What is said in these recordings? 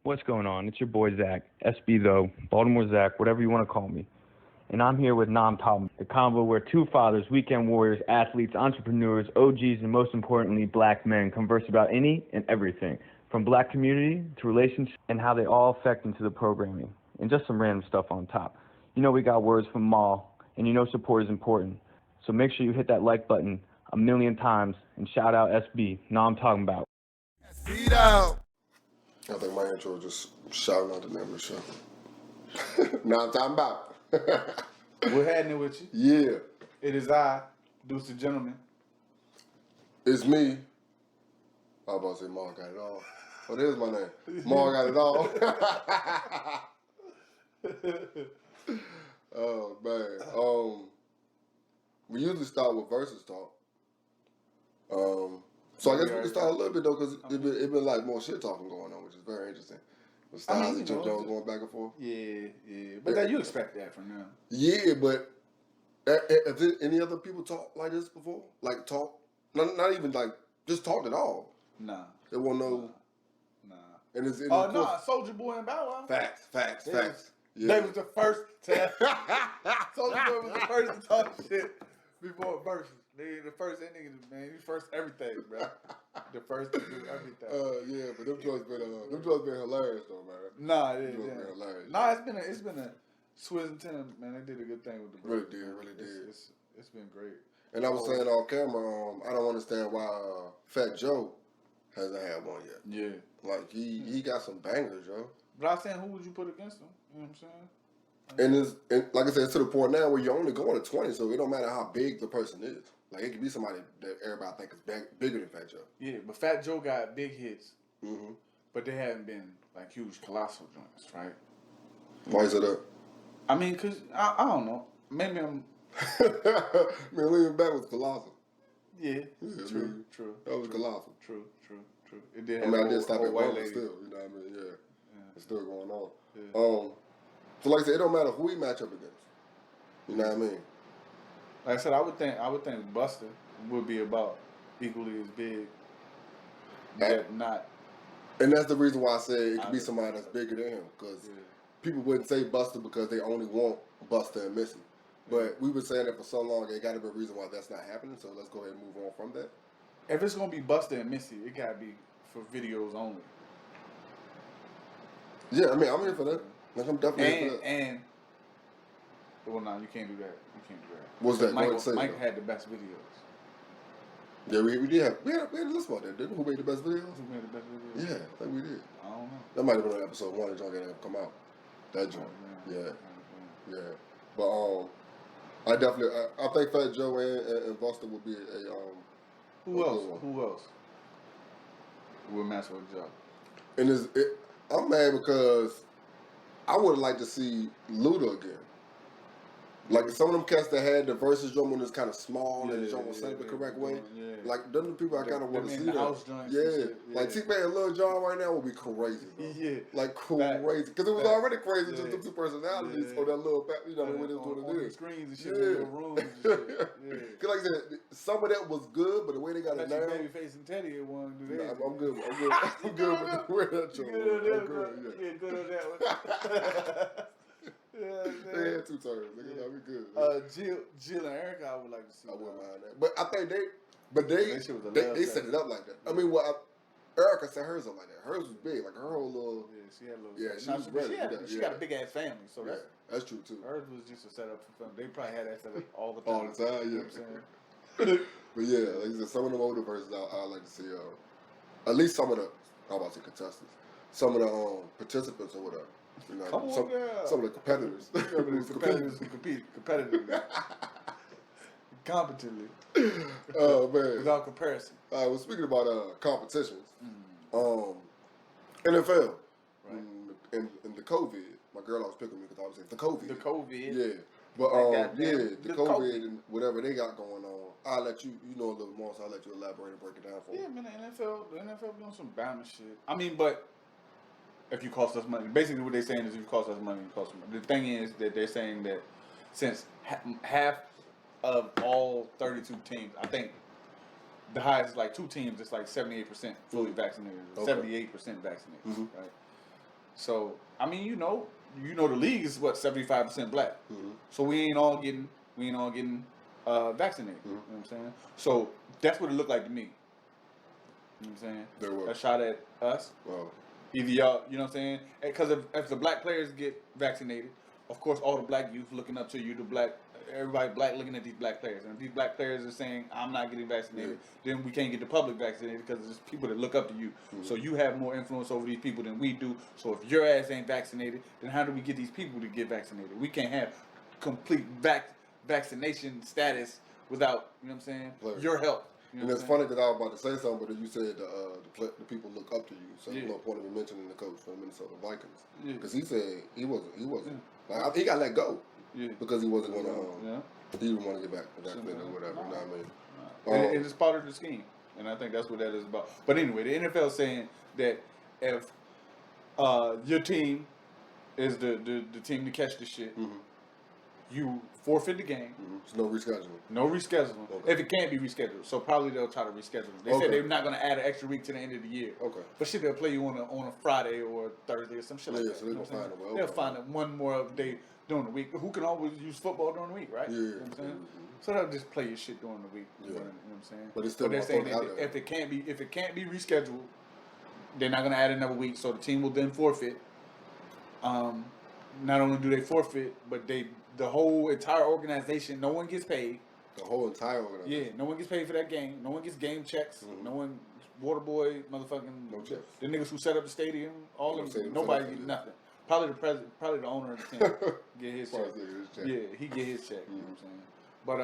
What's going on? It's your boy Zach, SB though, Baltimore Zach, whatever you want to call me. And I'm here with Nam Tom, the convo where two fathers, weekend warriors, athletes, entrepreneurs, OGs, and most importantly, black men converse about any and everything, from black community to relationships and how they all affect into the programming, and just some random stuff on top. You know we got words from Maul, and you know support is important. So make sure you hit that like button a million times and shout out SB. Know I'm talking about. Speed out. I think my intro was just shouting out the name of the show. Now I'm talking about. We're having it with you. Yeah. It is I, Deuce the Gentleman. It's me. I was about to say Maul got it all. Oh, there's my name. Maul got it all. Oh, man. We usually start with Verzuz talk. So I guess we can start a little bit, though, because it been like more shit talking going on, which is very interesting. With Styles and Jim Jones going back and forth. Yeah. But then you expect that from them. Yeah, but have any other people talked like this before? Like talk? Not even like, just talked at all. Nah. They won't know. Nah. And it's Soulja Boy and Bow Wow. Facts. Yeah. They was the first to Soulja Boy was the first to talk shit before Verzuz. They the first nigga, man. He first everything, bro. The first to do everything. Yeah, but them joints been hilarious though, man. Nah, Been hilarious. Nah, it's been a Swizz and Tim, man. They did a good thing with the Really did. It's been great. And I was saying on camera, I don't understand why Fat Joe hasn't had one yet. Yeah. Like he got some bangers, yo. But I was saying, who would you put against him? You know what I'm saying? And like I said, it's to the point now where you're only going to 20, so it don't matter how big the person is. Like, it could be somebody that everybody think is bigger than Fat Joe. Yeah, but Fat Joe got big hits. Mm-hmm. But they haven't been, like, huge, colossal joints, right? Why is it up? I mean, because, I don't know. Maybe I'm... Man, leaning back was colossal. Yeah, true. That was colossal. True. It did I have mean, I did stop at white one, lady. still, you know what I mean? Yeah. It's still going on. Yeah. So like I said, it don't matter who we match up against. You know what I mean? Like I said, I would think Buster would be about equally as big, but not. And that's the reason why I said it could be somebody that's bigger than him, because people wouldn't say Buster because they only want Buster and Missy. But we were saying that for so long, it got to be a reason why that's not happening. So let's go ahead and move on from that. If it's gonna be Buster and Missy, it gotta be for videos only. Yeah, I mean, I'm here for that. Like, I'm definitely here for that. Well, no, you can't do that. What's that? Mike had the best videos. Yeah, we did have. We had a list about that, didn't we? Who made the best videos? Who made the best videos? Yeah, I think we did. I don't know. That might have been on episode 1 that y'all gonna come out. That joint. Yeah. But I think Fat Joe and Buster would be a Who else? Would match with Joe. And I'm mad because I would have liked to see Luda again. Like some of them cats that had the Verzuz drum when it's kind of small and the drum was sang the correct way. Yeah. Like them the people I kind of want to see. Yeah. Like T-Pain and Lil Jon right now would be crazy. Bro. Yeah. Like crazy. Because it was already crazy just them two personalities on that little, you know, when it was doing it. Screens and shit, little rooms and shit. Yeah. Because like I said, some of that was good, but the way they got it now. Babyface and Teddy at one. I'm good. I'm good with the way that joke. Yeah, good on that one. Yeah, they had 2 turns. Nigga, we good. Jill and Erica, I would like to see. I wouldn't mind that. But I think they set it up like that. I mean, Erica set hers up like that. Hers was big. Like her whole little. Yeah, she had a little. Yeah, she was ready. She got a big ass family, so that's true too. Hers was just a setup for film. They probably had that set up all the time. All the time, yeah. You know what I'm saying? But yeah, like I said, some of the older versions I like to see. At least some of the, I'm about to say contestants, some of the participants or whatever. You know, some of the competitors. Competitors who compete competitively. Competently. Oh, man. Without comparison. Well, speaking about competitions, NFL, and the COVID, my girl always picking me because I was saying the COVID. The COVID. Yeah. But, the COVID and whatever they got going on, I'll let you know a little more, so I'll let you elaborate and break it down for me. Yeah, man, the NFL doing some Bama shit. I mean, but if you cost us money, basically what they're saying is if you cost us money, you cost us money. The thing is that they're saying that since half of all 32 teams, I think the highest is like 2 teams, it's like 78% fully vaccinated, 78% vaccinated, right? So I mean, you know, the league is what 75% black. Mm-hmm. So we ain't all getting vaccinated. Mm-hmm. You know what I'm saying? So that's what it looked like to me. You know what I'm saying? There was a shot at us. Well, Either y'all, you know what I'm saying? Because if the black players get vaccinated, of course all the black youth looking up to you, everybody black looking at these black players. And if these black players are saying, I'm not getting vaccinated, then we can't get the public vaccinated because there's people that look up to you. Mm-hmm. So you have more influence over these people than we do. So if your ass ain't vaccinated, then how do we get these people to get vaccinated? We can't have complete vaccination status without, you know what I'm saying, your help. You know and it's funny because I was about to say something, but then you said the people look up to you. So there's no point in me mentioning the coach for the Minnesota Vikings because he said he wasn't. Like, he got let go because he wasn't going to. He didn't want to get back vaccinated or whatever. You know what I mean? And it's part of the scheme, and I think that's what that is about. But anyway, the NFL saying that if your team is the team to catch the shit. Mm-hmm. You forfeit the game. Mm-hmm. There's no rescheduling. No rescheduling. Okay. If it can't be rescheduled. So probably they'll try to reschedule it. They said they're not going to add an extra week to the end of the year. Okay. But shit, they'll play you on a Friday or Thursday or some shit like that. So they're going to find a way. They'll find one more day during the week. Who can always use football during the week, right? Yeah. You know what I'm saying? Mm-hmm. So they'll just play your shit during the week. Yeah. You know what I'm saying? But it's still they're saying that if it can't be rescheduled, they're not going to add another week. So the team will then forfeit. Not only do they forfeit, but the whole entire organization, no one gets paid. The whole entire organization? Yeah, no one gets paid for that game. No one gets game checks. Mm-hmm. No one, water boy, motherfucking, no checks. The niggas who set up the stadium, all of them, nobody get nothing. Probably the president, probably the owner of the team get his check. Yeah, he get his check. Mm-hmm. You know what I'm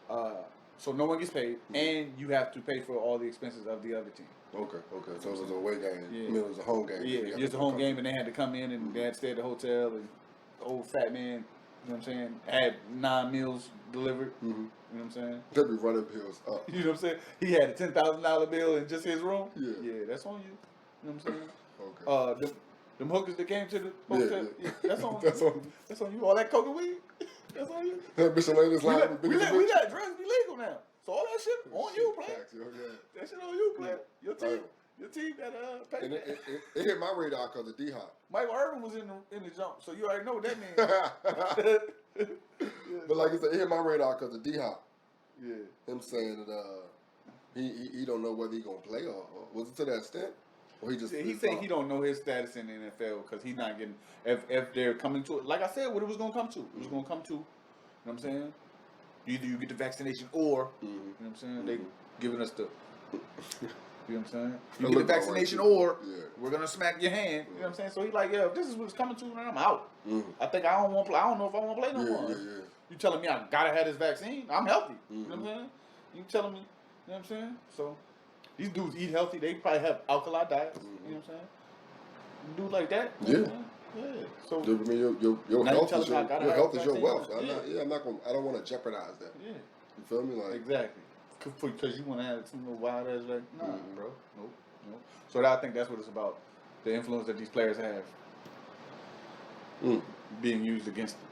saying? But, so no one gets paid, and you have to pay for all the expenses of the other team. Okay. So it was a away game. Yeah. I mean, it was a home game. Yeah, just a home game, and they had to come in, and they had to stay at the hotel, and the old fat man, you know what I'm saying, had 9 meals delivered. Mm-hmm. You know what I'm saying? They'll be running pills up. You know what I'm saying? He had a $10,000 bill in just his room. Yeah. Yeah, that's on you. You know what I'm saying? Okay. Them hookers that came to the hotel, that's on that's you. That's on you. All that coke and weed, that's on you. That miscellaneous line. We let drugs be legal now. So all that shit on you, player. That shit on you, player. Your team got pay. It hit my radar because of D-Hop. Michael Irvin was in the jump, so you already know what that means. But like I said, it hit my radar because of D-Hop. Yeah. Him saying that he don't know whether he gonna play or was it to that extent? Or he said he don't know his status in the NFL because he's not getting if they're coming to it. Like I said, what it was gonna come to. It was gonna come to, you know what I'm saying? Either you get the vaccination or you know what I'm saying? They giving us the you know what I'm saying? You get the vaccination or we're gonna smack your hand. You know what I'm saying? So he's like, if this is what's coming to, then I'm out. I think I don't want to play. I don't know if I want to play no more. You telling me I gotta have this vaccine? I'm healthy. You know what I'm saying? You telling me? You know what I'm saying? So these dudes eat healthy. They probably have alkali diets. You know what I'm saying? Dudes like that. You know So I mean, your health is your wealth. I don't want to jeopardize that. Yeah. You feel me? Like exactly. Because you want to have some little wild ass like, nah, bro. Nope. So I think that's what it's about. The influence that these players have being used against them.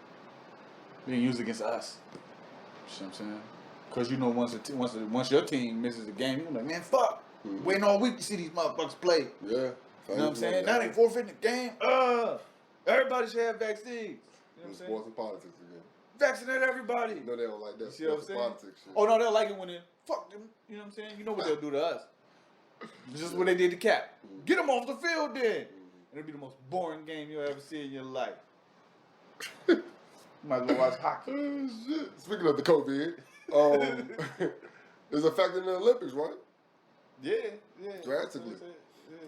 Being used against us. You know what I'm saying? Because you know once your team misses a game, you're like, man, fuck. Waiting all week to see these motherfuckers play. Yeah. You know what I'm saying? Now they forfeiting the game. Everybody should have vaccines. You know what I'm saying? Sports and politics again. Vaccinate everybody. No, they don't like that. You see what I'm saying? Politics shit. Oh, no, they'll like it when they fuck them. You know what I'm saying? You know what they'll do to us. Just what they did to Cap. Get them off the field then. And it'll be the most boring game you'll ever see in your life. You might as well watch hockey. Shit. Speaking of the COVID, it's affecting the Olympics, right? Yeah. Drastically.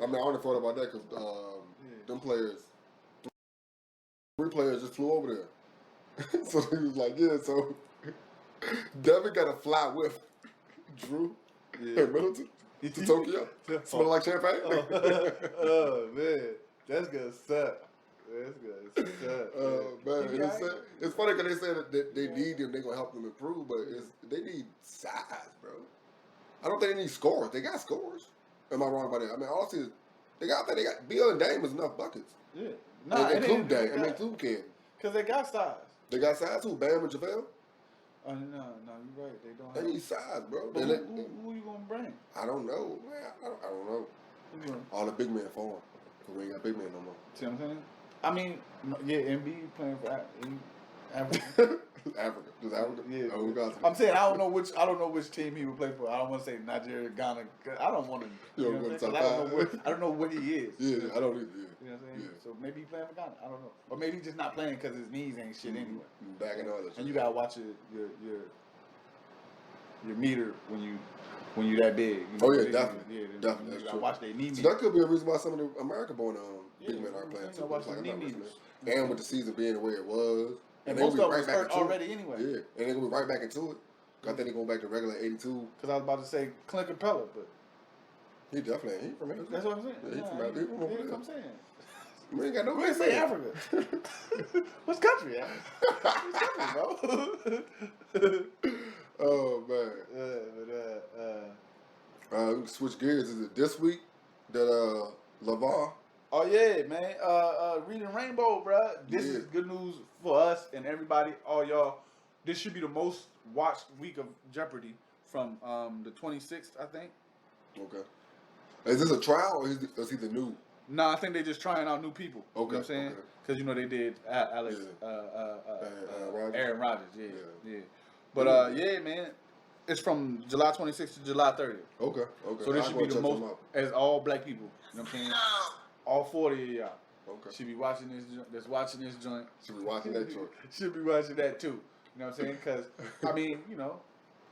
I mean, I only thought about that because them players, 3 players just flew over there. So he was like, so Devin got to fly with Drew and Middleton to Tokyo. Smell like champagne? Oh, man. That's going to suck. Man, it's funny because they say that they need them, they're going to help them improve, but they need size, bro. I don't think they need scores. They got scores. Am I wrong about that? I mean, honestly, they got Bill and Dame is enough buckets. Yeah. Include Dame. Include Ken. Because they got size. They got size too. Bam and JaVale. Oh, no, you're right. They don't. They need size, bro. But who you gonna bring? I don't know, man. I don't know. All the big men for We ain't got big man no more. See what I'm saying? I mean, yeah, MB playing for Africa. Africa. Does Africa? Yeah. Oh, we got to. I'm saying I don't know which team he would play for. I don't want to say Nigeria, Ghana. I don't want to. You don't go to top I don't know what he is. Yeah, I don't either. Yeah. You know what I'm saying? Yeah. So maybe he playing for Ghana. I don't know. Or maybe he's just not playing because his knees ain't shit anyway. Back and all that shit. And you gotta watch your meter when you that big. You know, Oh yeah, definitely. Yeah, Definitely. You That's gotta true. watch their knee So meter. that could be a reason why some of the American-born big men that's aren't what playing I'm too. saying. Watch Like, the I'm knee not meters. listening. And with the season being the way it was, And they most gonna of be them right back hurt into it. already anyway. Yeah, and they're gonna be right back into it. I think they're going back to regular 82. Because I was about to say Clint Capella, but He definitely ain't from here. that's what I'm saying. Yeah, he from out there. From over That's there. what I'm saying. We ain't got no We ain't big say man. Africa. What's country at? What's country, bro? Oh man. We can switch gears. Is it this week that Levar? Oh yeah, man. Reading Rainbow, bro. This Yeah. is good news for us and everybody, all y'all. This should be the most watched week of Jeopardy from the 26th, I think. Okay. Is this a trial or is he the new? No, I think they're just trying out new people. You know Okay, what I'm saying? okay. Because you know they did Alex, Rodgers? Aaron Rodgers, yeah. But Yeah. yeah, man. It's from July 26th to July 30th. Okay. So this I'll should go be check the them most, out. as all black people. You know what I'm saying? All 40 of y'all Okay. should be watching this. That's watching this joint. Should be watching that joint. Should be watching that too. You know what I'm saying? Because I mean, you know,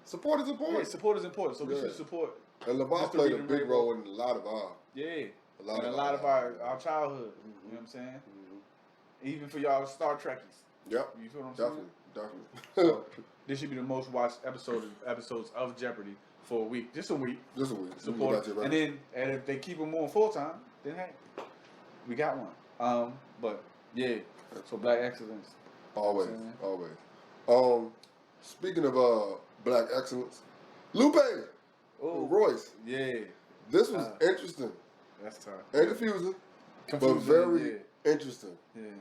Support is important. yeah, support is important. So we Yeah. should support. And Levar Mr. played a Reading big Rainbow. role in a lot of our. Yeah, A lot and of a lot of our childhood. Mhm. You know what I'm saying? Mm-hmm. Even for y'all Star Trekkies. Yep. You feel what I'm saying? Definitely. This should be the most watched episodes of Jeopardy for a week. Just a week. Just a week. Support. And if they keep them on full time, then hey, we got one. But yeah. So black excellence. Always, Mhm. always. Speaking of black excellence, Lupe Royce. Yeah. This was interesting That's tough. and confusing, but Confusing, very interesting. Yeah.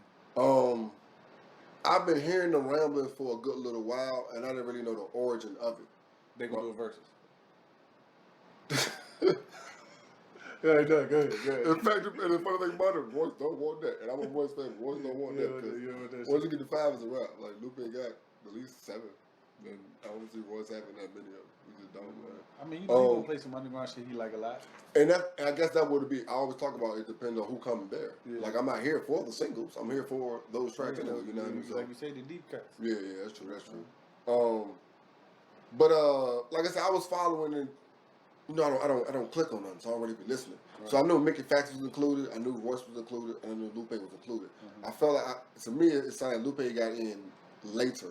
I've been hearing the rambling for a good little while, and I didn't really know the origin of it. They gonna do a versus. Go ahead. In fact, and the funny thing about it, Royce don't want that, and I'm a Royce fan. Royce don't want that because once you get to 5 as a rap, like Lupe got at least 7, and I don't see Royce having that many of them. We just don't, man. I mean, you know, he gonna play some underground shit he like a lot. And I guess that would be. I always talk about it depends on who coming there. Yeah. Like I'm not here for the singles. I'm here for those tracks anyway. You know what I mean? So, Like you say, the deep cuts. yeah, that's true. That's true. But like I said, I was following and. You know, I don't click on nothing, so I don't really be listening. Right. So I knew MickeyFactz was included, I knew Royce was included, and I knew Lupe was included. Mm-hmm. I felt like, to me, it sounded like Lupe got in later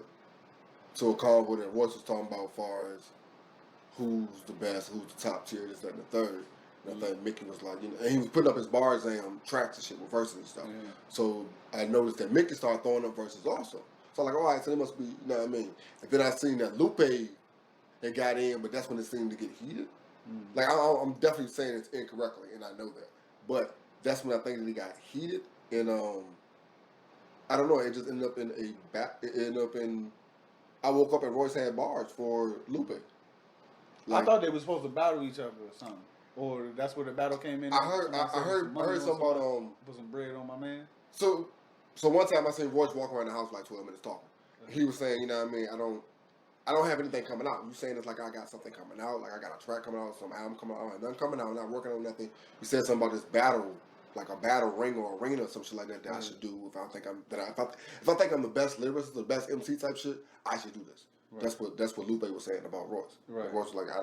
to a convo that Royce was talking about as far as who's the best, who's the top tier, this, that, and the third. And I think Mickey was like, you know, and he was putting up his bars and tracks and shit with verses and stuff. Yeah. So I noticed that Mickey started throwing up verses also. So I'm like, all right, so they must be, you know what I mean? And then I seen that Lupe had got in, but that's when it seemed to get heated. Mm. Like I'm definitely saying it's incorrectly, and I know that. But that's when I think that it got heated, and I don't know. It just ended up in I woke up and Royce had bars for Lupe. I thought they were supposed to battle each other or something, or that's where the battle came in. I heard something about put some bread on my man. So one time I seen Royce walk around the house for like 12 minutes talking. He was saying, you know what I mean? I don't have anything coming out. You saying it's like I got something coming out, like I got a track coming out, some album coming out, nothing coming out, I'm not working on nothing. You said something about this battle, like a battle ring or arena or some shit like that I should do if I think I'm the best lyricist, the best MC type shit, I should do this. Right. That's what Lupe was saying about Royce. Right. Like Royce was like, I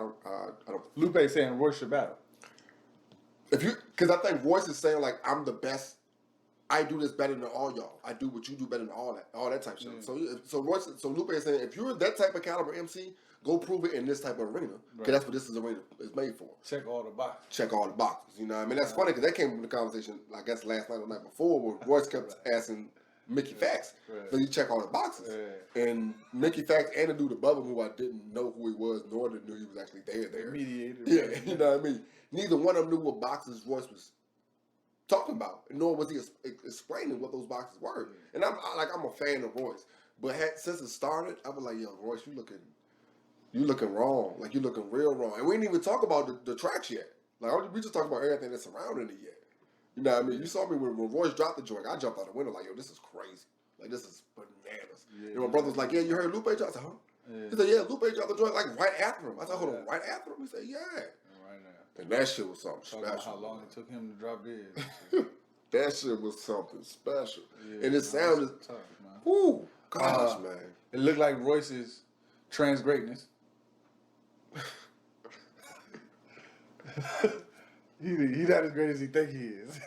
don't. Lupe saying Royce should battle. Because I think Royce is saying like I'm the best. I do this better than all y'all. I do what you do better than all that type of shit. So Lupe is saying, if you're that type of caliber MC, go prove it in this type of arena. Because that's what this arena is made for. Check all the boxes. Check all the boxes. You know what I mean? That's funny because that came from the conversation, I guess, last night or the night before, where Royce kept asking MickeyFactz. But you check all the boxes. And MickeyFactz and the dude above him, who I didn't know who he was, nor did know he was actually there. Mediator. Yeah, you know what I mean? Neither one of them knew what boxes Royce was talking about, nor was he explaining what those boxes were. And I'm a fan of Royce, but since it started, I was like, yo, Royce, you looking wrong, like you looking real wrong. And we didn't even talk about the tracks yet. Like we just talked about everything that's surrounding it yet. You know what I mean? You saw me when Royce dropped the joint. I jumped out the window like, yo, this is crazy. Like, this is bananas. Yeah, and my brother was like, yeah, you heard Lupe drop? I said, huh? Yeah. He said, yeah, Lupe dropped the joint like right after him. I said, hold on, right after him? He said, yeah. Right now. And that shit was something Talk about special. how long it took him to drop his. That shit was something special. Yeah, and it sounded, tough, man. whoo, gosh, man. It looked like Royce's trans greatness. He's not as great as he think he is.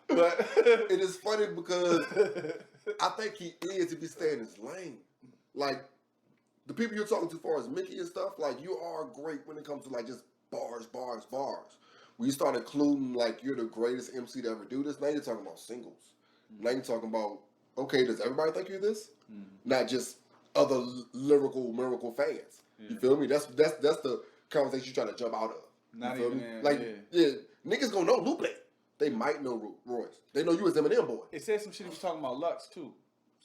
But it is funny because I think he is if he stay in his lane. Like, the people you're talking to as far as Mickey and stuff, like, you are great when it comes to, like, just bars. When you start including, like, you're the greatest MC to ever do this, now you're talking about singles. Now you're talking about, okay, does everybody think you're this? Not just other lyrical miracle fans. You feel me? That's the conversation you're trying to jump out of. not You feel even me? in, Like, yeah, niggas gonna know Lupe. They might know Royce. They know you as Eminem boy. It said some shit he was talking about Lux too.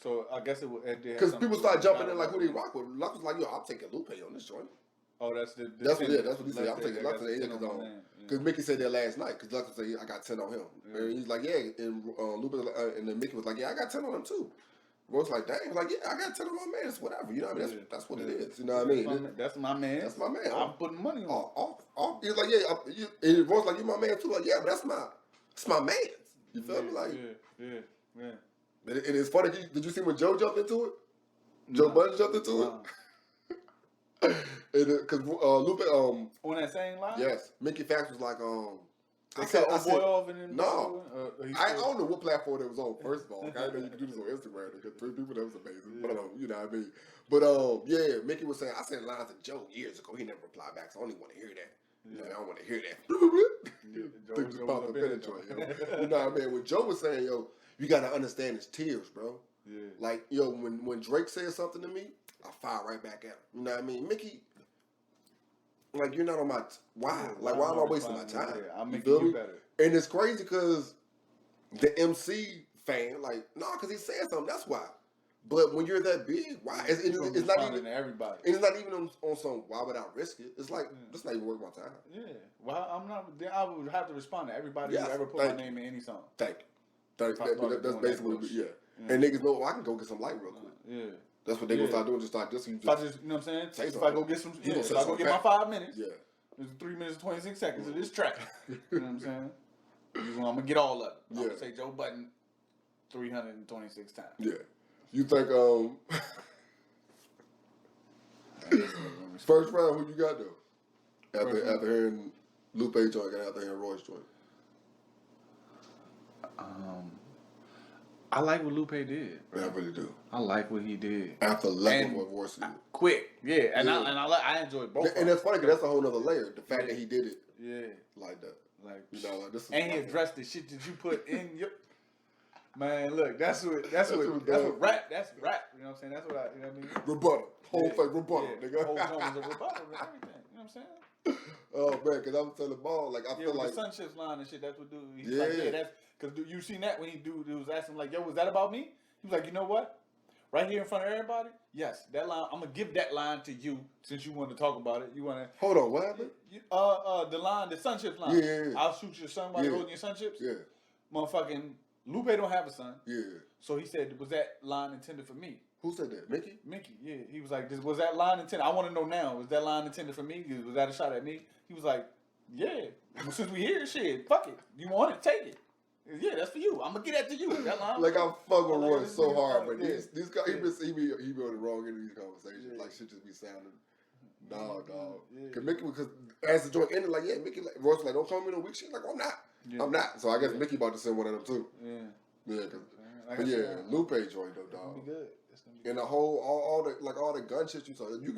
So I guess it would. Because people start jumping in like who they rock with. Lux was like, yo, I'm taking Lupe on this joint. Oh, that's the That's what he said. I'm Lux, taking Lux on it. Because Mickey said that last night. Because Lux said, I got 10 on him. And he's like, yeah. And Lupe and then Mickey was like, yeah, I got 10 on him too. Royce like, dang. He's like, yeah, I got 10 on my man. It's whatever. You know what I mean? That's what it is. You know what I mean? That's my man. That's my man. I'm putting money on. He's like, yeah. And Royce like, you my man too. Like, yeah, but that's my man. You feel me? Like, yeah. And it's funny. Did you see when Joe jumped into it? Joe Budden jumped into it. Because Lupe, on that same line. yes, MickeyFactz was like, I said, off and then no. I don't know what platform it was on. First of all, like, I didn't know you could do this on Instagram. They got 3 people. That was amazing. Yeah. But you know what I mean. But yeah, Mickey was saying, I said lines to Joe years ago. He never replied back, so I don't even want to hear that. Yeah. I don't want to hear that. Joe was up in it, You know what I mean? When Joe was saying, yo, you got to understand his tears, bro. Yeah. Like, yo, when Drake says something to me, I fire right back at him. You know what I mean? Mickey, like, you're not on my... why? Like, why am I wasting my time? Yeah, I'm You making feel you me? better. And it's crazy because the MC fan, like, nah, because he said something, that's why. But when you're that big, why? It's not even... to everybody. And it's not even on some, why would I risk it? It's like, that's not even worth my time. Yeah. Well, I'm not... I would have to respond to everybody Yes, who ever put thank my name in any song. Thank you. That's doing basically that yeah. And niggas know, I can go get some light real quick. Yeah. That's what they gonna start doing. Just start this. If I just, you know what I'm saying? Say If I go get some, You gonna if say I go something get my back. 5 minutes, Yeah. there's 3 minutes and 26 seconds of this track. You know what I'm saying? I'm gonna get all of it. I'm Yeah. gonna say Joe Budden 326 times. Yeah. You think first round? Who you got though? After hearing Lupe joint and after hearing Royce joint. I like what Lupe did. Yeah, I really do. I like what he did. After And level what Royce did. Quick, yeah, and Yeah. I enjoyed both. And that's funny because that's a whole nother layer. The fact that he did it yeah, like that. like You know, like this is and he like- addressed the shit that you put in your. Man, look, that's what what rap. That's rap. You know what I'm saying? That's what you know what I mean. rebuttal. Whole Yeah. thing rebuttal, Yeah, nigga. whole joint was a rebuttal and everything. You know what I'm saying? Oh man, because I was telling Ball, like I Yeah, feel with like the Sunships line and shit. That's what dude. He's Yeah. like, yeah, that's because you seen that when he was asking like, yo, was that about me? He was like, you know what? Right here in front of everybody, yes, that line. I'm gonna give that line to you since you want to talk about it. You want to. hold on, what happened? The line, the Sunships line. Yeah. I'll shoot your son while you're holding your Sunships. Yeah, Motherfucking Lupe don't have a son. yeah. So he said, was that line intended for me? Who said that? Mickey? Mickey, yeah. He was like, was that line intended? I want to know now. Was that line intended for me? Was that a shot at me? He was like, yeah. Well, since we here, shit, fuck it. You want it, take it. Yeah, that's for you. I'm gonna get that to you. That line. Like I fuck with Like, Royce this so nigga hard, fuck, but yeah. these guys, Yeah. he be on the wrong end of these conversations. Yeah. Like shit just be sounding, dog. Yeah. Cause Mickey, because as the joint ended, like yeah, Mickey, like, Royce was like, don't call me no weak shit. Like I'm not, Yeah. I'm not. So I guess Yeah. Mickey about to send one of them too. Yeah. Yeah, cause, Like but I yeah, said, Lupe joint though, It's gonna be dog. good. It's gonna be And the whole, all the gun shit you saw, you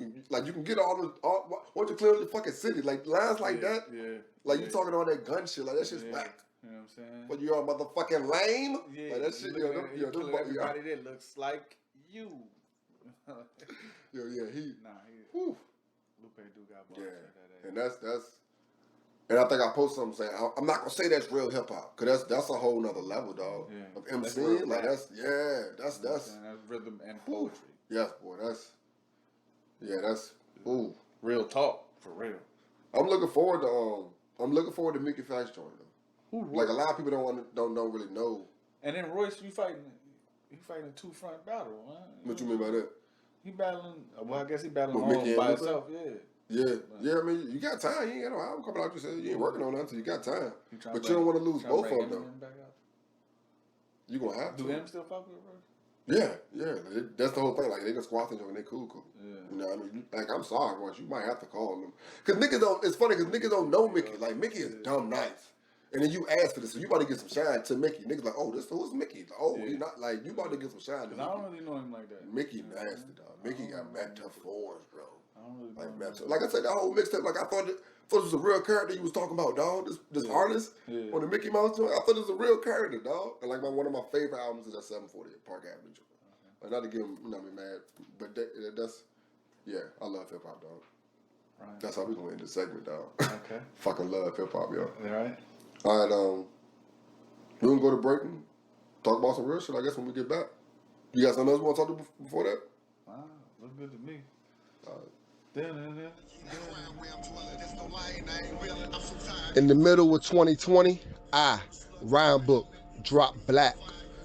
can get all why don't you clear your fucking city? Like lines like yeah, that, Yeah. like yeah. you talking all that gun shit, like that shit's Yeah. whack. You know what I'm saying? But you're a motherfucking lame. Yeah. Like that shit, you looking at- you killing yeah. everybody that looks like you. Yeah, he. Nah, Whew. Lupe do got balls. Yeah, That and that's, and I think I posted something saying I'm not gonna say that's real hip hop, cause that's a whole nother level, dog. Yeah. Of That's MCing, real like rap. that's That's rhythm and Whew. poetry. yes, boy, that's ooh. Real talk, for real. I'm looking forward to MickeyFactz joint though. Like a lot of people don't really know. And then Royce, he fighting a two-front battle, man. What you mean by that? He battling. Well, I guess he battling With all Mickey by and himself. Yeah. I mean, you got time. You ain't got no album coming out. You said you ain't working on nothing. You got time. But you don't want to lose both of them though. You gonna have to. Do them still fuck with Royce? Yeah. That's the whole thing. Like, they can squash each other and they cool. Yeah. You know what I mean? Like, I'm sorry, Royce. You might have to call them. Because niggas don't, it's funny because niggas don't know Mickey. Like, Mickey is dumb nice. And then you ask for this, so you about to get some shine to Mickey. Niggas like, oh, who's Mickey? Like, oh, he not, like, you about to get some shine to Mickey. I don't really know him like that. Mickey nasty, dog. Mickey got mad tough fours, bro. I don't really Like, know mad tough. Like I said, that whole mixtape, like, I thought it was a real character you was talking about, dog. This artist on the Mickey Mouse joint. I thought it was a real character, dog. And like one of my favorite albums is that 740 at Park Avenue joint. Like, not to give him, mad, but that's, I love hip hop, dog. Right. That's how we gonna end this segment, dog. Okay. Fucking love hip hop, yo. All right. All right, we're gonna go to break and talk about some real shit, I guess, when we get back. You got something else you want to talk to before that? Wow, look good to me. In the middle of 2020, Rhyme Book, dropped Black.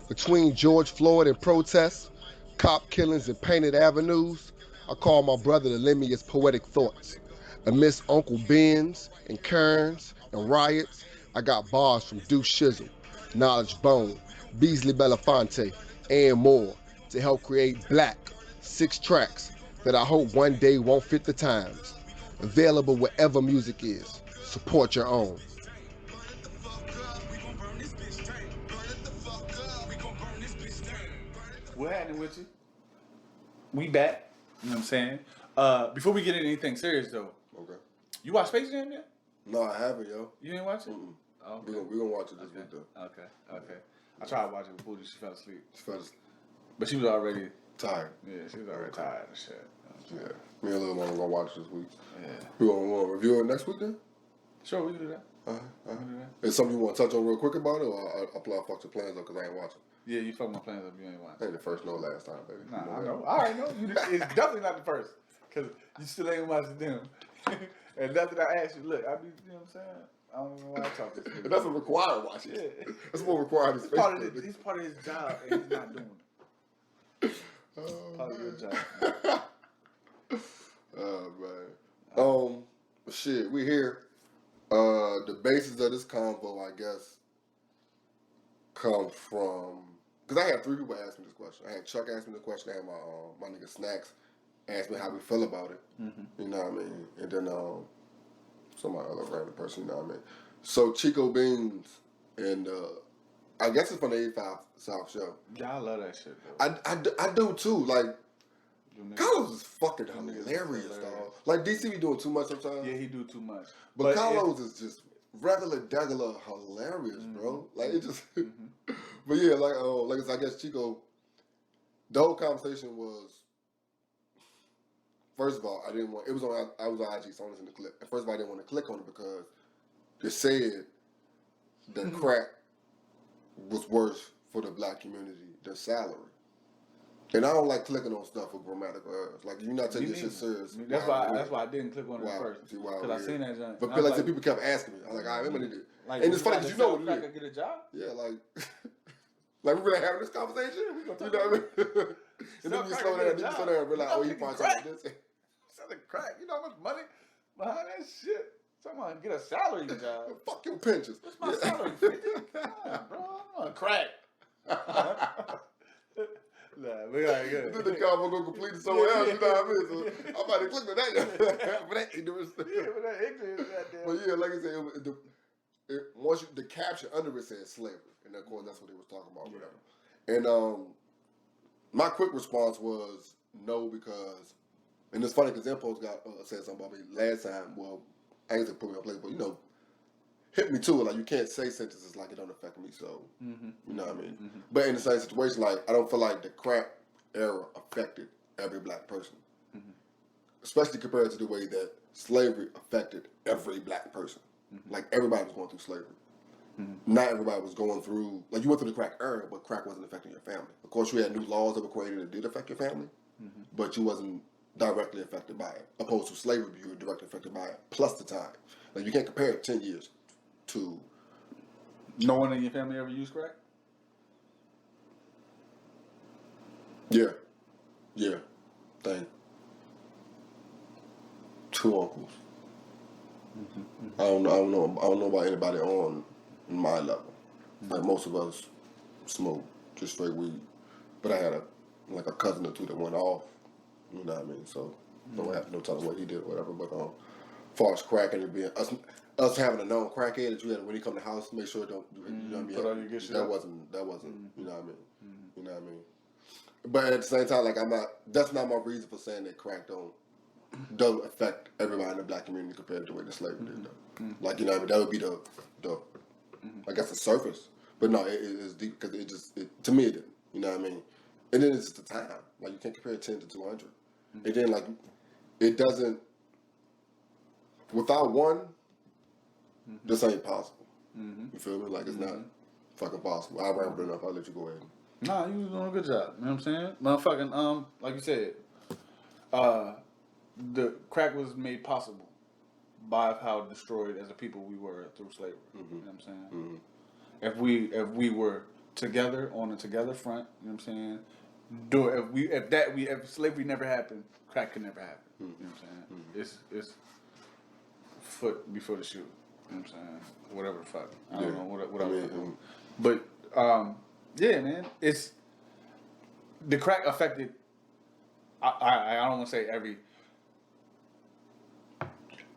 Between George Floyd and protests, cop killings and painted avenues, I call my brother to lend me his poetic thoughts. Amidst Uncle Ben's and Kearns and riots, I got bars from Deuce Shizzle, Knowledge Bone, Beasley Belafonte, and more to help create Black, 6 tracks that I hope one day won't fit the times. Available wherever music is. Support your own. What happening with you? We back. You know what I'm saying? Before we get into anything serious though. Okay. You watch Space Jam yet? No, I haven't, yo. You didn't watch it? Mm-mm. Oh, okay. We're gonna watch it this week though. Okay. I tried to watch it before she fell asleep. She fell asleep. But she was already tired. Yeah, she was already tired and shit. Yeah. Me and Lil Mama gonna watch it this week. Yeah. We gonna review it next week then? Sure, we can do that. Is something you want to touch on real quick about it, or I'll fuck your plans up because I ain't watching? Yeah, you fucked my plans up. You ain't watching. Ain't the first, no last time, baby. Nah, I know. I already know. It's definitely not the first because you still ain't watching them. And nothing I asked you, look, I be, you know what I'm saying? I don't even know why I talk this to you. That's a required watch. Yeah. That's more required than Facebook. He's part of his job and he's not doing it. Part of your job. Oh, man. Shit, we here. The basis of this convo, I guess, comes from, because I had 3 people ask me this question. I had Chuck ask me the question. I had my nigga Snacks ask me how we feel about it. Mm-hmm. You know what I mean? And then some other random person, you know what I mean? So Chico Beans and I guess it's from the 85 South show. Yeah, I love that shit, though. I do too. Like, Carlos is fucking hilarious, dog. Like, DC be doing too much sometimes. Yeah, he do too much. But Carlos is just regular hilarious, bro. Like, it just... But yeah, like I said, I guess Chico, the whole conversation was, first of all, I was on IG, so I was in the clip. And first of all, I didn't want to click on it because it said that crack was worse for the black community than salary. And I don't like clicking on stuff with grammatical errors. Like, you're not taking this shit serious. That's why I didn't click on it first. Because I seen that junk. But like people kept asking me. I was like, I remember it. Like, and it's funny because you know what it is. Get a job? Yeah, like we really having this conversation? You know what I mean? And then you slow down and realize, oh, you find something this. Selling crack. You know how much money behind that shit? Someone get a salary job. Fuck your pensions. What's my salary? 50? Come on, bro. I'm on crack. Nah, we got good. Then the convo go completely somewhere else, you know what I mean? So I'm about to click on that. But that ignorance. Yeah, but that ignorance, goddamn. But yeah, like I said, once the caption under it said slavery. And of course, that's what they was talking about, whatever. And my quick response was no, because, and it's funny because Impulse got said something about me last time. Well, I ain't gonna put me on play, but hit me too. Like, you can't say sentences like it don't affect me, so you know what I mean. Mm-hmm. But in the same situation, like, I don't feel like the crack era affected every black person, especially compared to the way that slavery affected every black person. Like, everybody was going through slavery. Not everybody was going through, like, you went through the crack era, but crack wasn't affecting your family. Of course, you had new laws that were created that did affect your family, but you wasn't directly affected by it. Opposed to slavery, you were directly affected by it, plus the time. Like, you can't compare 10 years to No one in your family ever used crack? Yeah. Thing. 2 uncles. I don't know about anybody on my level. Like most of us smoke just straight weed. But I had a cousin or two that went off. You know what I mean? So don't have no telling what he did or whatever. But as far as cracking it being us having a known crackhead that you had when he come to the house, make sure don't you know what I mean? Put all your good shit that up. wasn't you know what I mean? You know what I mean? But at the same time, like that's not my reason for saying that crack doesn't affect everybody in the black community compared to the way the slavery did though. Like, you know what I mean? That would be the I guess the surface. But no, it's deep because to me it didn't. You know what I mean? And then it's just the time. Like you can't compare 10 to 200. And then like it doesn't without one, this ain't possible. You feel me? Like it's not fucking possible. I rambled enough, I'll let you go ahead. Nah, you was doing a good job. You know what I'm saying? Motherfucking, like you said, the crack was made possible by how destroyed as a people we were through slavery. You know what I'm saying? If we were together on a together front, you know what I'm saying? If slavery never happened, crack could never happen. You know what I'm saying? It's foot before the shoe. You know what I'm saying? Whatever the fuck. I don't know what I was doing. But yeah, man, it's the crack affected. I don't want to say every.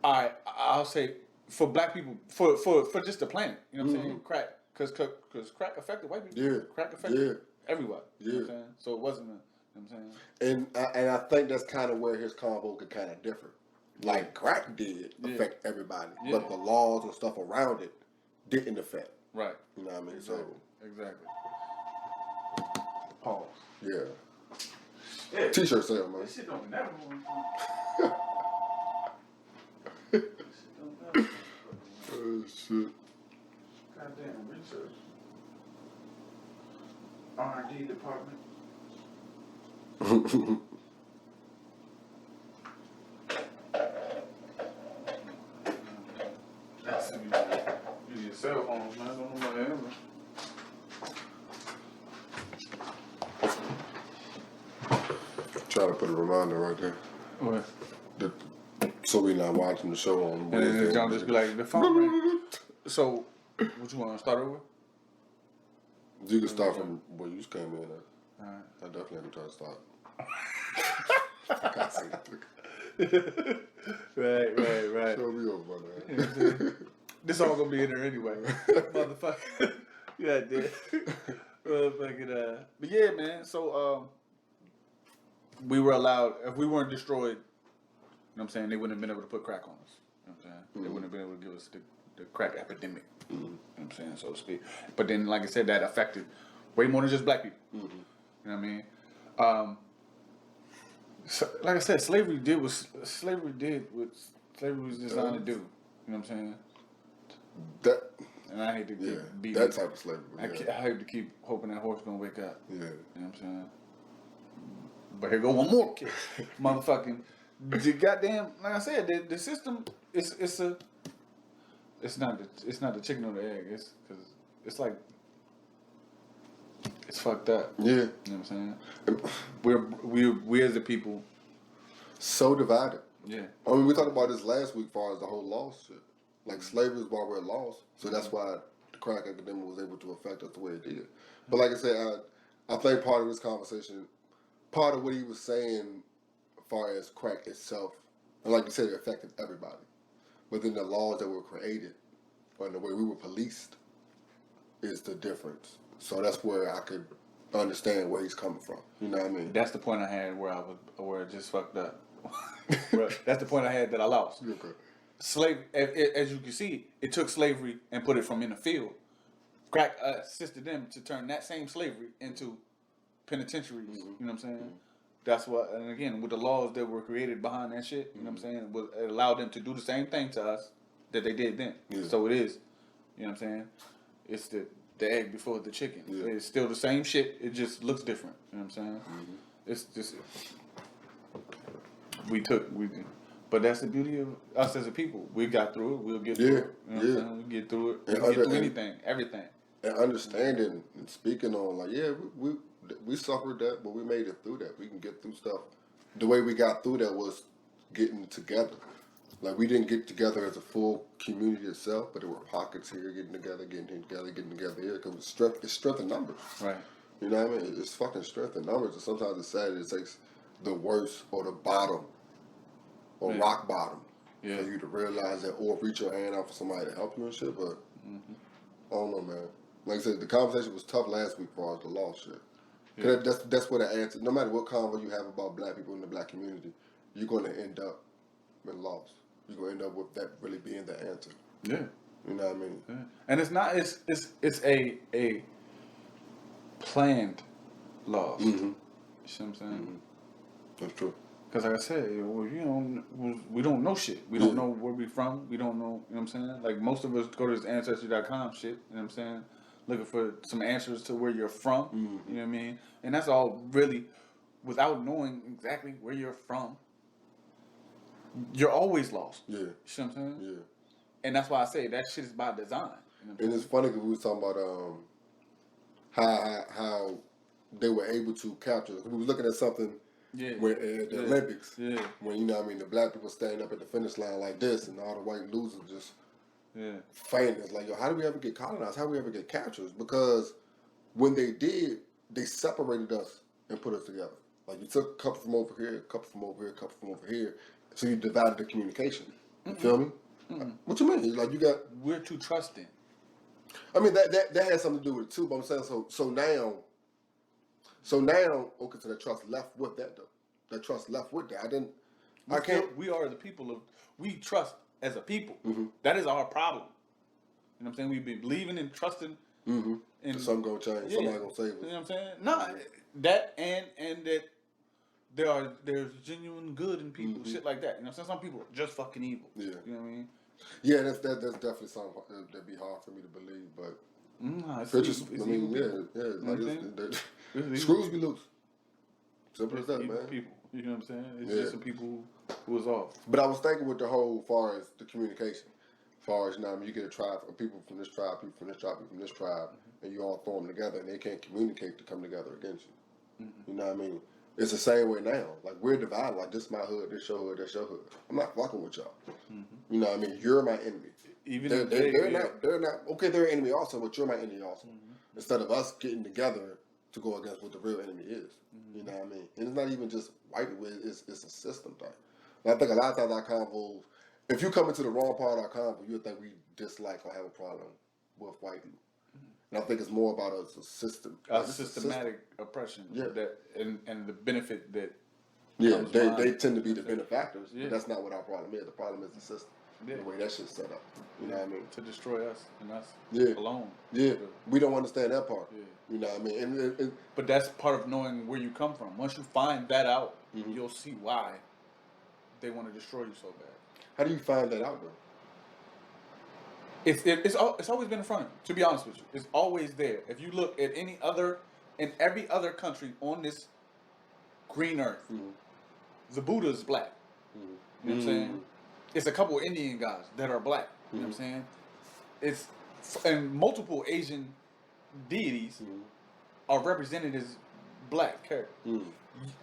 I'll say for black people, for just the planet. You know what I'm saying? Crack, because crack affected white people. Yeah. Crack affected everybody. Yeah. You know what I'm saying? So it wasn't. You know what I'm saying? And I think that's kind of where his convo could kind of differ. Like crack did affect everybody, but the laws and stuff around it didn't affect. Right. You know what I mean? Exactly. So exactly. Pause. Yeah. T-shirt sale, man. This shit don't never want Oh shit. Goddamn research. R&D department. You need cell phones, man. Don't know about that. Try to put a reminder right there. What? So we not watching the show on And then Wednesday. John just be like, the phone ring. So, what you want to start over? You can start from where you came in at. Alright. I definitely ain't trying to start. Right. Show me over, man. This all gonna be in there anyway. Motherfucker. Yeah, dude. Motherfucking, but yeah, man, so, we were allowed, if we weren't destroyed, you know what I'm saying, they wouldn't have been able to put crack on us. You know what I'm saying? They wouldn't have been able to give us the crack epidemic. You know what I'm saying, so to speak. But then, like I said, that affected way more than just black people. You know what I mean? So, like I said, slavery did what slavery was designed to do. You know what I'm saying? And I hate to be that type of slavery. I hate to keep hoping that horse gonna wake up. Yeah. You know what I'm saying? But here go one more kid. Motherfucking the goddamn, like I said, the system it's not the chicken or the egg. It's because it's like it's fucked up. Yeah. You know what I'm saying? We as a people so divided. Yeah. I mean, we talked about this last week as far as the whole loss shit. Like slavery is why we're lost. So that's why the crack epidemic was able to affect us the way it did. But like I said, I think part of this conversation, part of what he was saying as far as crack itself, and like you said, it affected everybody. But then the laws that were created and the way we were policed is the difference. So that's where I could understand where he's coming from. You know what I mean? That's the point I had where it just fucked up. That's the point I had that I lost. Okay. Slavery, as you can see, it took slavery and put it from in the field. Crack assisted them to turn that same slavery into penitentiaries. You know what I'm saying? That's what, and again, with the laws that were created behind that shit, you know what I'm saying? It allowed them to do the same thing to us that they did then. Yeah. So it is, you know what I'm saying? It's the egg before the chicken. Yeah. It's still the same shit. It just looks different. You know what I'm saying? It's just But that's the beauty of us as a people. We got through it. We'll get through it. You know what I'm saying? We get through it. We get through anything, everything. And understanding and speaking on, like, yeah, we suffered that, but we made it through that. We can get through stuff. The way we got through that was getting together. Like, we didn't get together as a full community itself, but there were pockets here, getting together here, because it's strength in numbers. Right. You know what I mean? It's fucking strength in numbers, and sometimes it's sad it takes the worst or the bottom or rock bottom for you to realize that, or reach your hand out for somebody to help you and shit, but I don't know, man. Like I said, the conversation was tough last week for the law shit. Yeah. That's what I answer. No matter what convo you have about black people in the black community, you're going to end up with loss. You're going to end up with that really being the answer. Yeah. You know what I mean? Yeah. And it's not, it's a planned loss. You see what I'm saying? That's true. Because like I said, we don't know shit. We don't know where we from. We don't know, you know what I'm saying? Like, most of us go to this Ancestry.com shit, you know what I'm saying? Looking for some answers to where you're from, you know what I mean? And that's all really, without knowing exactly where you're from, you're always lost. Yeah. You see what I'm saying? Yeah. And that's why I say that shit is by design. You know and it's funny because we was talking about how they were able to capture. We were looking at something when, at the Olympics. Yeah. When, you know what I mean, the black people standing up at the finish line like this, and all the white losers just fainting. It's like, yo, how do we ever get colonized? How do we ever get captured? Because when they did, they separated us and put us together. Like, you took a couple from over here, a couple from over here, a couple from over here. So you divided the communication. You feel me? What you mean? Like, you got... We're too trusting. I mean, that has something to do with it too, but I'm saying, so now, okay, so that trust left with that, though. That trust left with that. We are the people we trust as a people. That is our problem. You know what I'm saying? We've been believing and trusting. And something gonna change. Somebody gonna save us. You know what I'm saying? No, that and that there's genuine good in people, shit like that. You know what I'm saying? Some people are just fucking evil. Yeah. You know what I mean? Yeah, that's definitely something that'd be hard for me to believe, but screws be loose. Simple as that, man. People, you know what I'm saying? It's just some people who is off. But I was thinking with the whole, far as the communication, far as, you know what I mean, you get a tribe of people from this tribe, people from this tribe, people from this tribe, and you all throw them together, and they can't communicate to come together against you. You know what I mean? It's the same way now. Like, we're divided. Like, this is my hood, this your hood, that's your hood. I'm not fucking with y'all. You know what I mean? You're my enemy. Even they're not. Okay, they're an enemy also, but you're my enemy also. Instead of us getting together to go against what the real enemy is. You know what I mean? And it's not even just white. It's a system thing. And I think a lot of times our convos, if you come into the wrong part of our convo, you'll think we dislike or have a problem with white people. And I think it's more about a system. A systematic oppression. Yeah. That and the benefit that. Yeah, they tend to be the benefactors, but that's not what our problem is. The problem is the system. The way that shit's set up. You know what I mean? To destroy us and us alone. Yeah. We don't understand that part. Yeah. You know what I mean? But that's part of knowing where you come from. Once you find that out, you'll see why they want to destroy you so bad. How do you find that out, though? It's always been in front of you, to be honest with you. It's always there. If you look at every other country on this green earth, the Buddha is black. You know what I'm saying? It's a couple of Indian guys that are black. You know what I'm saying? And multiple Asian deities are represented as black characters.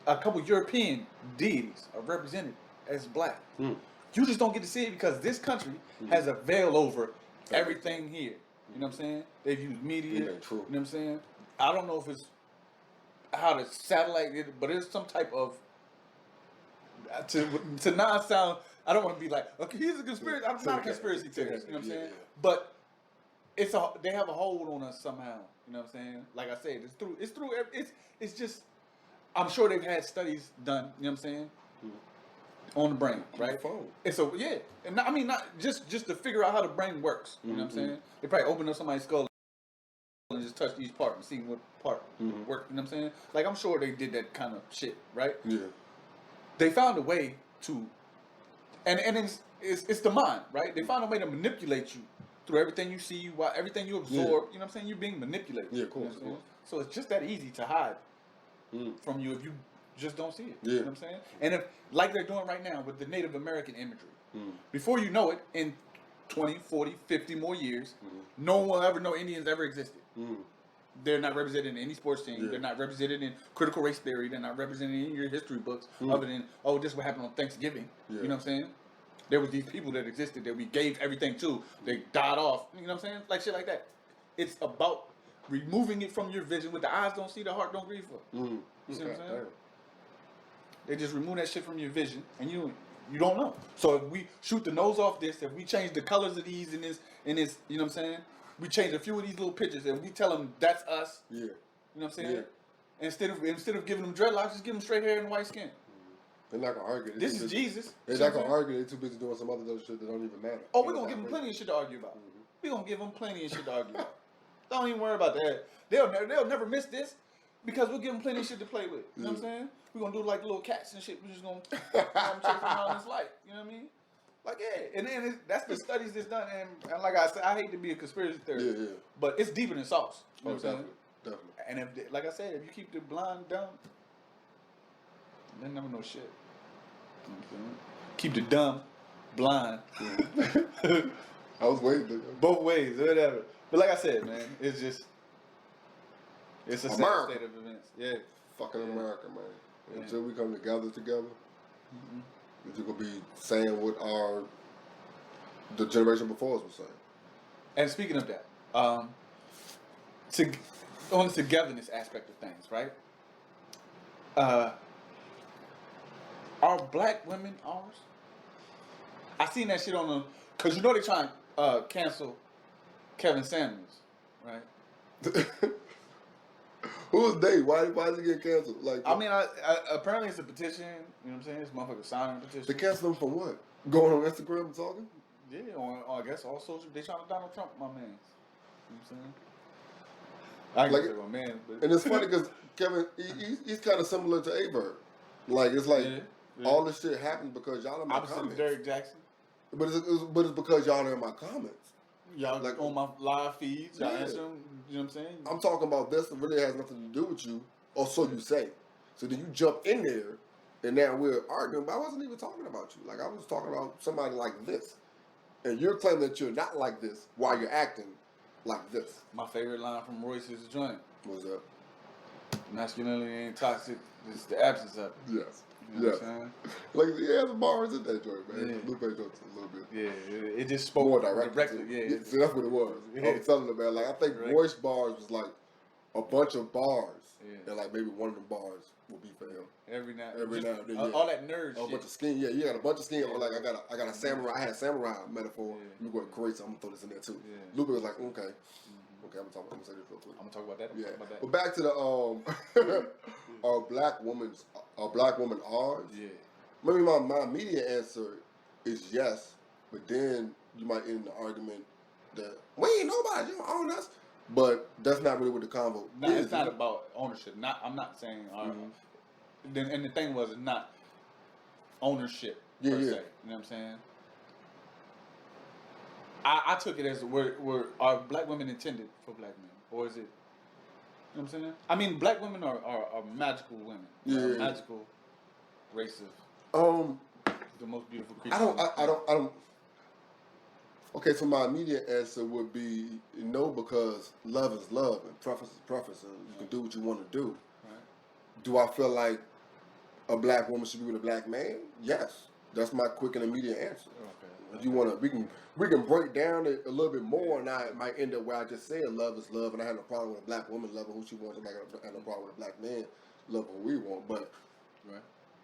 A couple European deities are represented as black. You just don't get to see it because this country has a veil over everything here. You know what I'm saying? They've used media. You know what I'm saying? I don't know if it's how to satellite it, but it's some type of to not sound. I don't want to be like, okay, here's a conspiracy. I'm not a conspiracy theorist. You know what I'm saying? But they have a hold on us somehow. You know what I'm saying? Like I said, it's just. I'm sure they've had studies done. You know what I'm saying? On the brain, right? And not just to figure out how the brain works. You know what I'm saying? They probably open up somebody's skull and just touch each part and see what part work. You know what I'm saying? Like, I'm sure they did that kind of shit, right? Yeah. They found a way to, and it's the mind, right? They found a way to manipulate you through everything you see, everything you absorb. You know what I'm saying? You're being manipulated. Yeah, of course. You know, so it's just that easy to hide from you if you just don't see it. Yeah. You know what I'm saying? And if, like they're doing right now with the Native American imagery, before you know it, in 20, 40, 50 more years, no one will ever know Indians ever existed. They're not represented in any sports team. They're not represented in critical race theory. They're not represented in your history books other than, oh, this is what happened on Thanksgiving. You know what I'm saying? There was these people that existed that we gave everything to. They died off. You know what I'm saying? Like shit like that. It's about removing it from your vision. What the eyes don't see, the heart don't grieve for. You see what I'm saying? They just remove that shit from your vision, and you don't know. So if we shoot the nose off this, if we change the colors of these in this, you know what I'm saying? We change a few of these little pictures, and we tell them that's us. You know what I'm saying? Instead of giving them dreadlocks, just give them straight hair and white skin. They're not gonna argue. This is Jesus. They're not gonna argue. They're too busy doing some other little shit that don't even matter. Oh, we're gonna give them plenty of shit to argue about. We're gonna give them plenty of shit to argue about. Don't even worry about that. They'll never miss this because we'll give them plenty of shit to play with. You know what I'm saying? We're gonna do like little cats and shit. We're just gonna chase them around this light. You know what I mean? Like, yeah. And then that's the studies that's done. And like I said, I hate to be a conspiracy theorist. But it's deeper than sauce. You know what I'm saying? Definitely. And if, like I said, if you keep the blind dumb, they never know shit. You know what I'm saying? Keep the dumb blind. I was waiting. Both ways, whatever. But like I said, man, it's just, it's a sad state of events. Yeah. Fucking America, man. Until we come together, it's gonna be saying what the generation before us was saying. And speaking of that, on the togetherness aspect of things, right? Are black women ours? I seen that shit on them, cause you know they trying to cancel Kevin Samuels, right? Who's they? Why is it get canceled? Like, I mean, apparently it's a petition. You know what I'm saying? This motherfucker signing a petition. They cancel them for what? Going on Instagram and talking? Yeah, on I guess all social. They trying to Donald Trump, my man. You know what I'm saying? I can say my man, but and it's funny because Kevin, he's kind of similar to Averb. Like it's like all this shit happened because y'all in my comments. Derrick Jackson. But it's because y'all are in my comments. Y'all like on my live feeds. Y'all answer them. You know what I'm saying? I'm talking about this that really has nothing to do with you, or so you say. So then you jump in there, and now we're arguing. But I wasn't even talking about you. Like I was talking about somebody like this, and you're claiming that you're not like this while you're acting like this. My favorite line from Royce's joint. What's up? Masculinity ain't toxic. It's the absence of it. Yes. You know what I'm saying? Like, yeah, the bars in that joint, man. Yeah. Lupe jokes a little bit. Yeah, it just spoke more directly. Yeah. See, that's what it was. Yeah. I was telling them, man, like, I think Royce bars was like a bunch of bars. And like maybe one of them bars will be for him. Every now and then. All that nerd shit. A bunch of skin. Yeah, you got a bunch of skin. Or like, I got a samurai. I had a samurai metaphor. You go great, so I'm going to throw this in there too. Yeah. Lupe was like, okay. Okay, I'm gonna say this real quick. I'm gonna talk about that. But back to the are black women ours? Yeah. Maybe my immediate answer is yes, but then you might end the argument that we ain't nobody, you don't own us. But that's not really what the convo is. No, it's not about ownership. I'm not saying and the thing was, it's not ownership per se. You know what I'm saying? I took it as are black women intended for black men, or is it? You know what I'm saying? I mean, black women are magical women. Yeah, magical race of the most beautiful creatures. I don't. Okay, so my immediate answer would be no, because love is love and preference is preference, and you can do what you want to do. Right. Do I feel like a black woman should be with a black man? Yes, that's my quick and immediate answer. If you wanna, we can break down it a little bit more, and I might end up where I just said love is love, and I have no problem with a black woman loving who she wants, and I have no problem with a black man loving who we want. But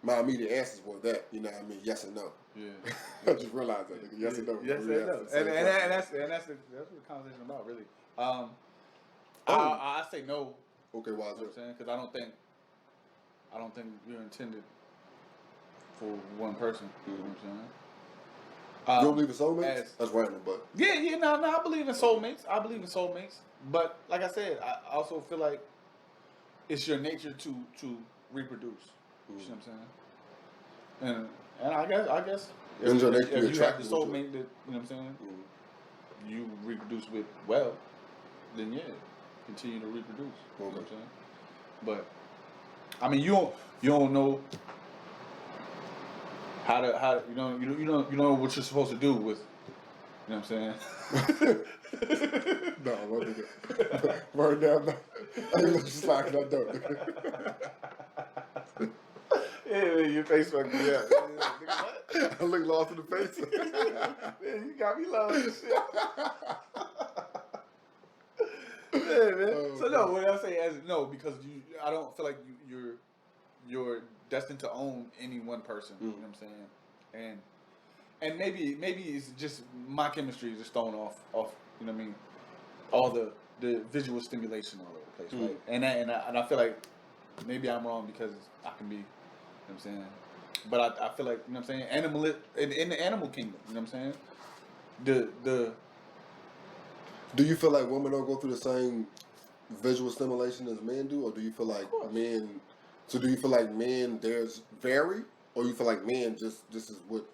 my immediate answers were that, you know what I mean, yes and no. Yeah, I just realized that, nigga. Yes and no. Yes and no. And that's what the conversation about, really. I say no. Okay, why is that? Saying because I don't think you're intended for one person. You know what I'm saying? You don't believe in soulmates? That's random, but no, I believe in soulmates. But like I said, I also feel like it's your nature to reproduce. You know what I'm saying? And I guess if you have the soulmate that, you know what I'm saying, you reproduce with well, then continue to reproduce. You know what I'm saying? But I mean, you don't know how you know what you're supposed to do with. You know what I'm saying? No, my nigga. Right now, I ain't let you slide that door. Yeah, your face fucked me up. I look lost in the face. Man, you got me lost and shit. Yeah, man. So no, what I say is no, because I don't feel like you're destined to own any one person. You know what I'm saying? And maybe it's just my chemistry is just thrown off. You know what I mean? All the visual stimulation all over the place, right? And I feel like maybe I'm wrong because I can be. You know what I'm saying? But I feel like, you know what I'm saying, in the animal kingdom, you know what I'm saying? Do you feel like women don't go through the same visual stimulation as men do, or do you feel like men? So do you feel like men theirs vary, or you feel like men this is what?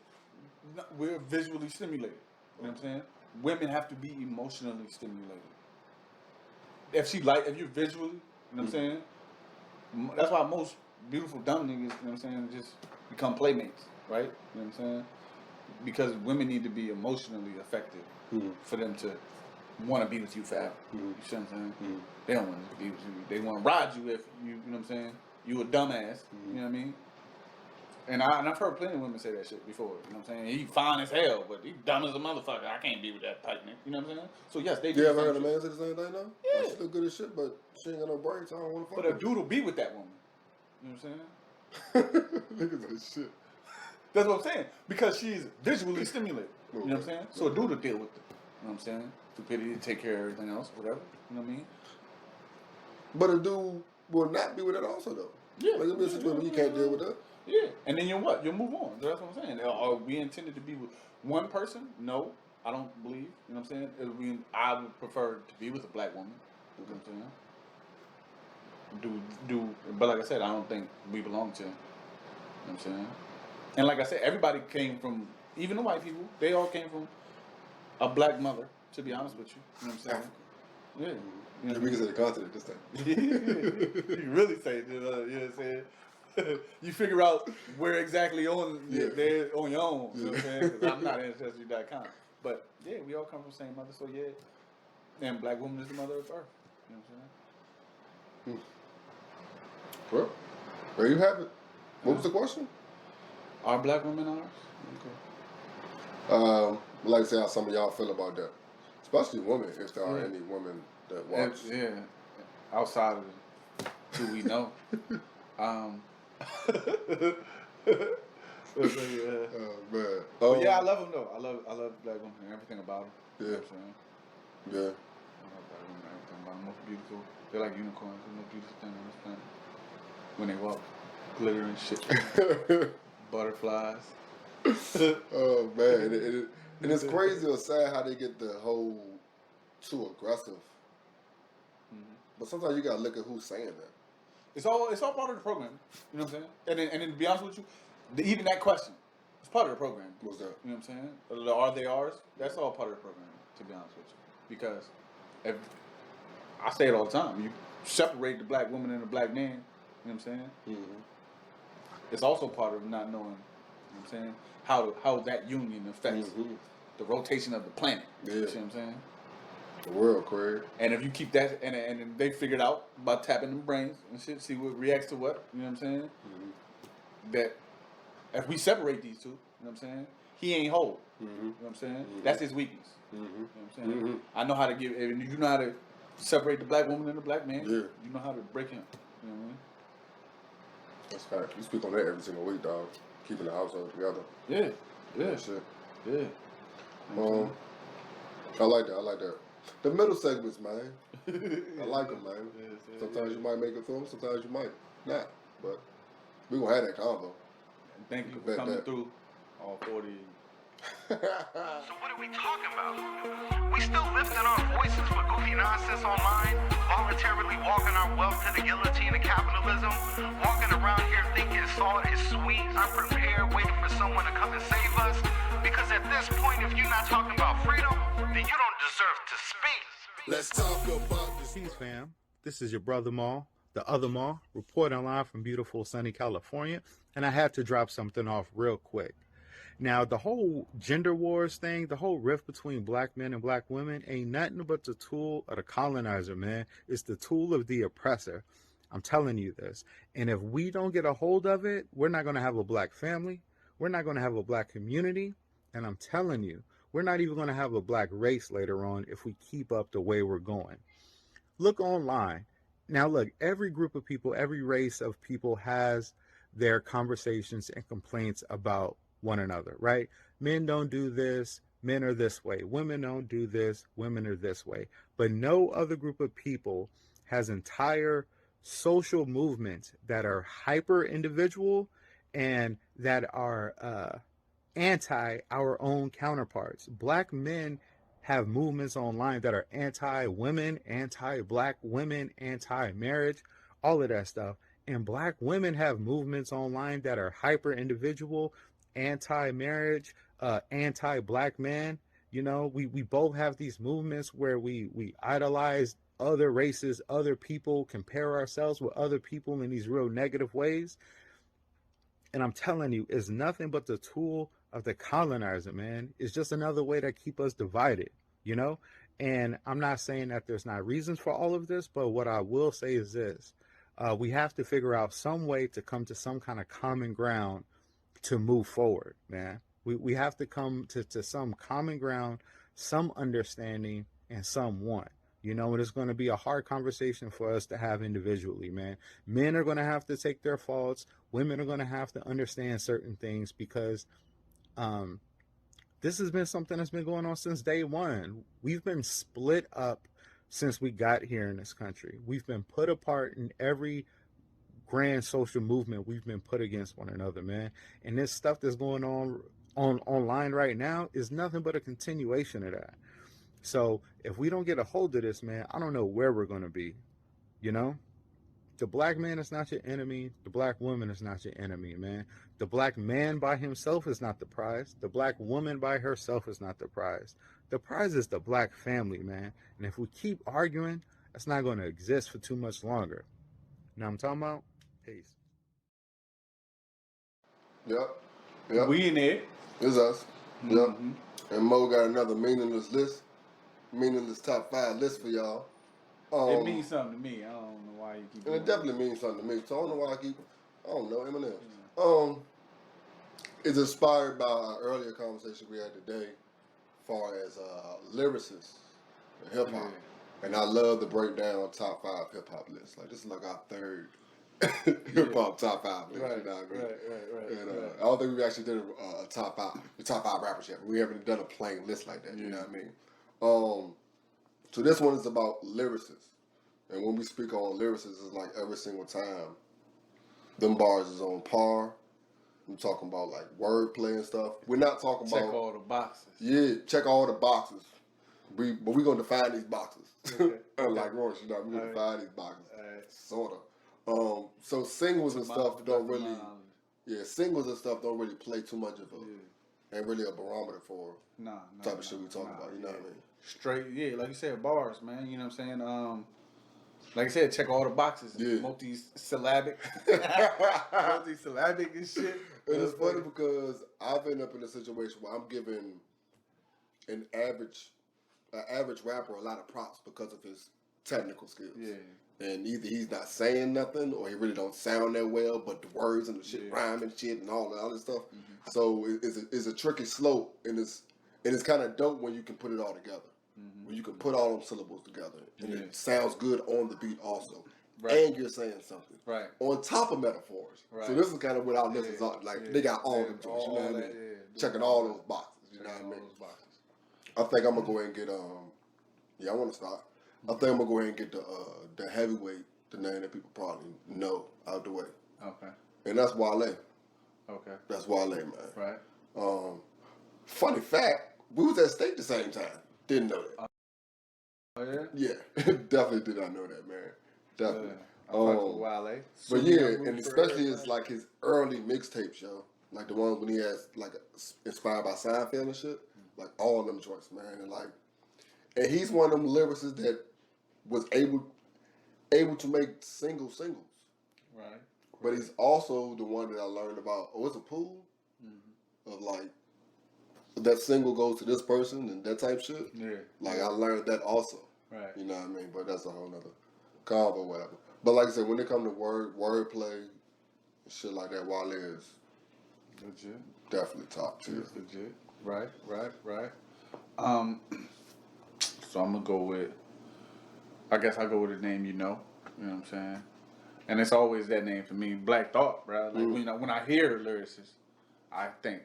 No, we're visually stimulated. You know what I'm saying? Women have to be emotionally stimulated. If you're visually, you know what I'm saying? That's why most beautiful dumb niggas, you know what I'm saying, just become playmates, right? You know what I'm saying? Because women need to be emotionally effective for them to want to be with you forever. You see what I'm saying? They don't want to be with you. They want to ride you if you know what I'm saying? You a dumbass. You know what I mean? And I've heard plenty of women say that shit before. You know what I'm saying? He fine as hell, but he dumb as a motherfucker. I can't be with that type nigga. You know what I'm saying? So yes, they do. You ever heard a man say the same thing though? Yeah. Like, she look good as shit, but she ain't got no brains, so I don't want to fuck But a her. dude will be with that woman. You know what I'm saying? Niggas is shit. That's what I'm saying. Because she's visually stimulated. You know what I'm saying? So a dude will deal with it. You know what I'm saying? Stupidity, take care of everything else, whatever. You know what I mean? But a dude will not be with it also though. Yeah. Like, there'll be a situation where you can't deal with that. Yeah. And then you'll what? You'll move on. That's what I'm saying. Are we intended to be with one person? No. I don't believe. You know what I'm saying? I would prefer to be with a black woman. You know what I'm saying? But like I said, I don't think we belong to. You know what I'm saying? And like I said, everybody came from, even the white people, they all came from a black mother, to be honest with you. You know what I'm saying? Yeah. You know We can say the continent this time. You really say it, you know what I'm saying? You figure out where exactly on there on your own. You know what I'm saying? Because I'm not ancestry.com. But yeah, we all come from the same mother, so yeah. And black woman is the mother of earth. You know what I'm saying? Well, there you have it. What was the question? Are black women ours? Okay. I'd like to see how some of y'all feel about that. Especially women, if there are any women that watch. Yeah. Outside of who we know. Man. But yeah, I love them though. I love black women and everything about them. Yeah. You know what I'm saying? Yeah. I love black women and everything about them. Most beautiful. They're like unicorns. They're the most beautiful thing on this planet. When they walk, glitter and shit. Butterflies. Oh man, and it's crazy or sad how they get the whole too aggressive. But sometimes you gotta look at who's saying that. It's all part of the program. You know what I'm saying? And then to be honest with you, even that question, it's part of the program. What's that? You know what I'm saying? Are they ours? That's all part of the program, to be honest with you. Because if I say it all the time, you separate the black woman and the black man, you know what I'm saying? Mm-hmm. It's also part of not knowing, you know what I'm saying, how that union affects the rotation of the planet. Yeah. You see what I'm saying? The world, Craig. And if you keep that, and they figured out by tapping them brains and shit, see what reacts to what, you know what I'm saying? That if we separate these two, you know what I'm saying? He ain't whole. You know what I'm saying? That's his weakness. You know what I'm saying? I know how to give, and you know how to separate the black woman and the black man. Yeah. You know how to break him. You know what I mean? That's fact. You speak on that every single week, dog. Keeping the household together. Yeah. Yeah. Shit. Yeah. I like that. The middle segments, man. I like them, man. Sometimes you might make it through, sometimes you might not. But we gonna have that combo. And thank you for coming through all 40. So what are we talking about? We still lifting our voices for goofy nonsense online, voluntarily walking our wealth to the guillotine of capitalism, walking around here thinking salt is sweet, unprepared, waiting for someone to come and save us. Because at this point, if you're not talking about freedom, then you don't deserve to speak. Let's talk about this. Peace, fam. This is your brother Maul, the other mall, reporting live from beautiful sunny California, and I had to drop something off real quick. Now, the whole gender wars thing, the whole rift between black men and black women ain't nothing but the tool of the colonizer, man. It's the tool of the oppressor. I'm telling you this. And if we don't get a hold of it, we're not going to have a black family. We're not going to have a black community. And I'm telling you, we're not even going to have a black race later on if we keep up the way we're going. Look online. Now, look, every group of people, every race of people has their conversations and complaints about one another, right? Men don't do this, men are this way. Women don't do this, women are this way. But no other group of people has entire social movements that are hyper individual and that are anti our own counterparts. Black men have movements online that are anti-women, anti-black women, anti-marriage, all of that stuff. And black women have movements online that are hyper individual, anti-marriage, anti-black man. You know, we both have these movements where we idolize other races, other people, compare ourselves with other people in these real negative ways. And I'm telling you, it's nothing but the tool of the colonizer, man. It's just another way to keep us divided, you know? And I'm not saying that there's not reasons for all of this, but what I will say is this. We have to figure out some way to come to some kind of common ground to move forward, man. We have to come to some common ground, some understanding, and some want. You know, and it's going to be a hard conversation for us to have individually, man. Men are going to have to take their faults. Women are going to have to understand certain things because this has been something that's been going on since day one. We've been split up since we got here in this country. We've been put apart in every grand social movement. We've been put against one another, man. And this stuff that's going on online right now is nothing but a continuation of that. So if we don't get a hold of this, man, I don't know where we're going to be, you know? The black man is not your enemy. The black woman is not your enemy, man. The black man by himself is not the prize. The black woman by herself is not the prize. The prize is the black family, man. And if we keep arguing, that's not going to exist for too much longer. You know what I'm talking about? Peace. Yep. We in there. It's us. Mm-hmm. Yep. And Mo got another meaningless top 5 list for y'all. It means something to me. I don't know why you keep. And it definitely means something to me. So I don't know why I don't know Eminem. Yeah. It's inspired by our earlier conversation we had today, as far as lyricists and hip hop. Yeah. And I love to break down top 5 hip hop lists. Like this is like our third hip hop top 5 list. Right, you know what I mean? Right. And I don't think we actually did a top 5 rappers yet. We haven't done a plain list like that. You know what I mean? So this one is about lyricists. And when we speak on lyricists, it's like every single time, them bars is on par. We're talking about like wordplay and stuff. We're not talking about... Check all the boxes. Yeah, check all the boxes. But we're going to define these boxes. Okay. Unlike Royce, you know, we're going to define these boxes. Sort of. So singles and stuff don't really... Yeah, singles and stuff don't really play too much of a... Ain't really a barometer for type of shit we talking about, you know what I mean? Straight, yeah, like you said, bars, man. You know what I'm saying? Like I said, check all the boxes. Yeah. Multi-syllabic and shit. And it's funny because I've ended up in a situation where I'm giving an average rapper a lot of props because of his technical skills. Yeah. And either he's not saying nothing or he really don't sound that well, but the words and the shit rhyme and shit and all that other stuff. Mm-hmm. So it's a tricky slope, and it's kind of dope when you can put it all together. Mm-hmm. When you can put all them syllables together, and it sounds good on the beat also. Right. And you're saying something. Right. On top of metaphors. Right. So this is kind of what our listeners are like. They got all them joints, you know what I mean? Checking all those boxes, you know what I mean? I think I'm gonna go ahead and get I want to start. I think I'm gonna go ahead and get the heavyweight, the name that people probably know, out the way. Okay. And that's Wale. Okay. That's Wale, man. Right. Funny fact, we was at state the same time. Didn't know that. Oh yeah? Yeah. Definitely did not know that, man. Definitely. I fuck with Wale. But yeah, and especially it's like his early mixtape show. Like the ones when he has like inspired by Seinfeld and shit. Like all of them joints, man. And he's one of them lyricists that was able able to make singles. Right. But he's also the one that I learned about. Oh, it's a pool of like that single goes to this person and that type shit. Yeah. Like I learned that also. Right. You know what I mean? But that's a whole nother convo, whatever. But like I said, when it comes to wordplay, shit like that, Wale is legit. Definitely top tier. It's legit. Right. So I'm gonna go with. I guess I go with the name you know. You know what I'm saying? And it's always that name for me, Black Thought, bro. Like when I hear lyricists, I think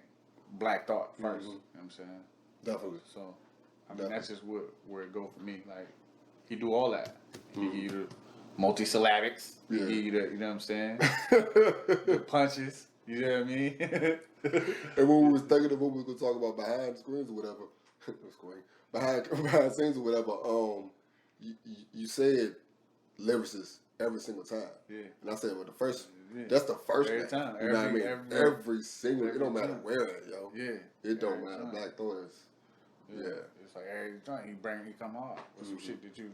Black Thought first. You know what I'm saying? Definitely. So, I mean, that's just where it go for me. Like, he do all that. He give you the multisyllabics. He give you the, you know what I'm saying? The punches. You know what I mean? And when we was thinking of what we were gonna talk about behind the screens or whatever, behind scenes or whatever, you said lyricists every single time. Yeah. And I said, well, that's the first every name. time. You know what I mean? Every single, it don't matter time. where at, yo. Yeah. It don't Every matter. time. Black Thought is, yeah. It's like every time he come hard with some shit that you know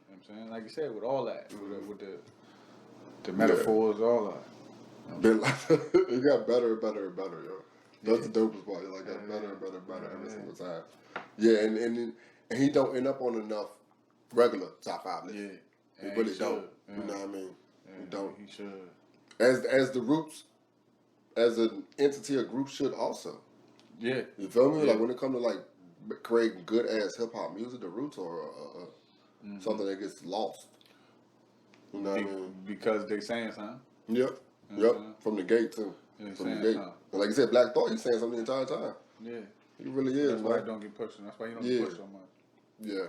what I'm saying? Like you said, with all that, with the metaphors, all that. It got better and better and better, yo. That's the dopest part. Like, got better and better and better every single time. Yeah, and he don't end up on enough regular top 5 lists. Yeah. He really don't. You know what I mean? He don't. He should. As the Roots, as an entity or group should also. Yeah. You feel me? Like when it comes to like creating good ass hip hop music, the Roots are something that gets lost. You know what I mean? Because they saying something. Yep. From the gate too. From the gate. And like you said, Black Thought, he's saying something the entire time. Yeah. He really is. That's why he don't get pushed. That's why he don't get pushed so much. Yeah.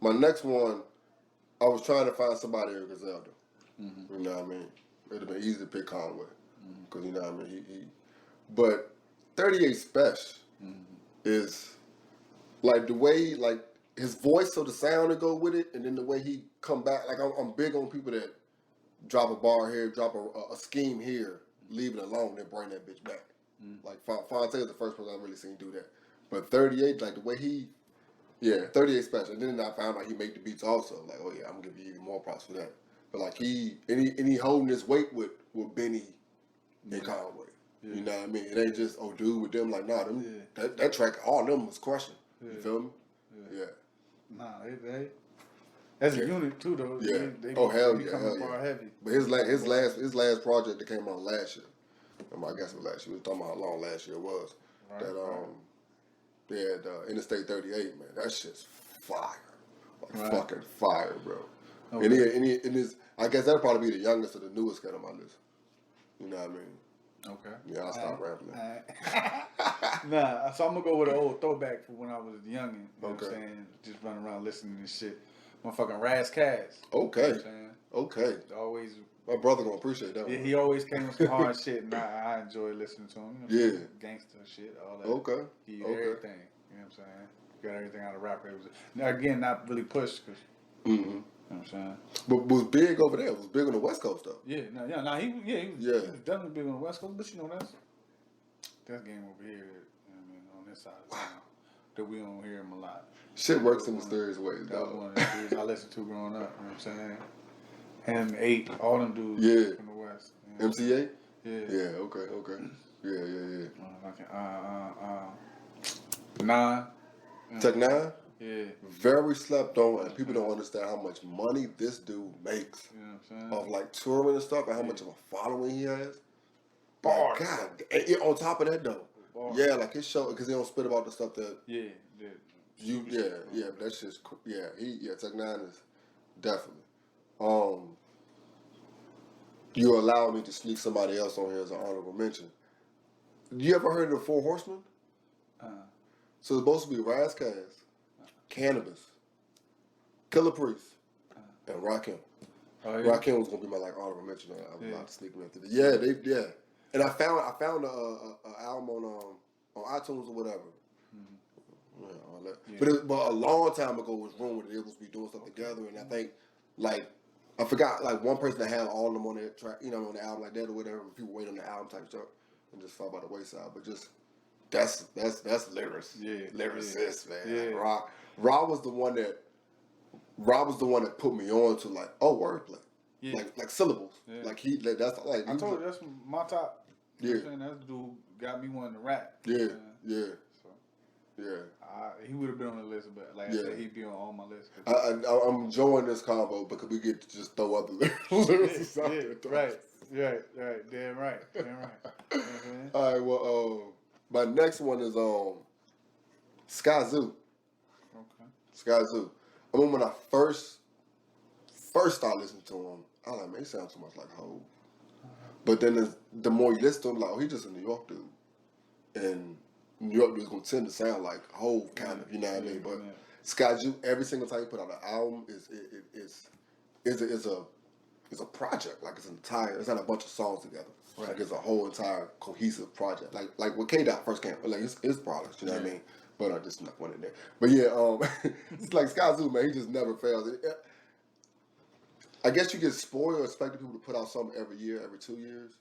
My next one, I was trying to find somebody in Griselda. You know what I mean? It'd have been easy to pick Conway. Because you know what I mean? He but 38 Special is like the way, like his voice, so the sound to go with it, and then the way he come back. Like I'm big on people that drop a bar here, drop a scheme here, leave it alone, then bring that bitch back. Like Fonte is the first person I've really seen do that. But 38, like the way he, 38 Special. And then I found out he make the beats also. Like, oh yeah, I'm gonna give you even more props for that. But like he holding his weight with Benny and Conway. You know what I mean? It ain't just dude with them. Like nah, them that track, all of them was crushing. You feel me? Yeah. Nah, they as a unit too though. Yeah. They Hell coming yeah. far heavy. But his last project that came out last year. I guess it was last year. We were talking about how long last year was. Right, the Interstate 38, man. That shit's fire. Like fucking fire, bro. Okay. And he is, I guess that'll probably be the youngest or the newest cat on my list. You know what I mean? Okay. Yeah, I'll stop rambling. Nah, so I'm gonna go with an old throwback for when I was youngin'. You know what I'm Okay. saying? Just running around listening to shit. Motherfucking Raz Cass. Okay. You know what I'm saying? Okay. Always. My brother gonna appreciate that Yeah, one. he always came with some hard shit, and I enjoy listening to him. You know, gangster shit, all that. Okay. He everything. You know what I'm saying? Got everything out of rapper. It was, now again, not really pushed, cause. You know what I'm saying? But was big over there. Was big on the West Coast though. Yeah, he was definitely big on the West Coast, but you know that's game over here. You know what I mean, on this side of town, that we don't hear him a lot. Shit works in mysterious ways, That was dog. one of the dudes I listened to growing up. You know what I'm saying? Him, 8, all them dudes from the West. You know? MCA? Yeah. Yeah. Okay. Yeah. 9. Tech 9. Yeah. Very slept on, and people don't understand how much money this dude makes You know what I'm saying? of like touring and stuff, and how much of a following he has. Bars. Like, God, and on top of that though, Bars. like his show, because he don't spit about the stuff that Yeah. but that shit's Tech 9 is definitely. You allow me to sneak somebody else on here as an honorable mention. You ever heard of the 4 Horsemen? So it's supposed to be Raz Cass, Cannabis, Killer Priest, and Rakim. Oh, yeah. Rakim was gonna be my honorable mention. I was about to sneak me into the And I found a album on iTunes or whatever. Yeah, all that. Yeah. But a long time ago was rumored that they was supposed to be doing stuff together, and I think I forgot one person that had all of them on their track, on the album like that or whatever. People wait on the album type stuff and just fall by the wayside. But just that's lyricist, man. Yeah. Like, Ra was the one that Rob was the one that put me on to like, oh, wordplay. Yeah. Like syllables. Yeah. Like that's like. I told you that's my top. You Yeah. know what I'm saying? That's the dude who got me wanting to rap. Yeah. Yeah. So Yeah. he would have been on the list, but like I said, he'd be on all my list. I'm enjoying this combo because we get to just throw other lyrics out there. Right. Damn right. Mm-hmm. All right. Well, my next one is Sky Zoo. Okay. Sky Zoo. I mean, when I first started listening to him, I was like, man, he sounds too much like Hov. But then the more you listen to him, like, oh, he's just a New York dude. And New York dude's going to tend to sound like Hov, kind of, you know what I mean? But Sky Zoo, every single time he put out an album, is a project. Like, it's not a bunch of songs together. Right. Like, it's a whole entire cohesive project. Like when K-Dot first came, like, his products, you know what I mean? But I just snuck one in there. But yeah, it's like Sky Zoo, man, he just never fails. I guess you get spoiled or expecting people to put out something every year, every 2 years.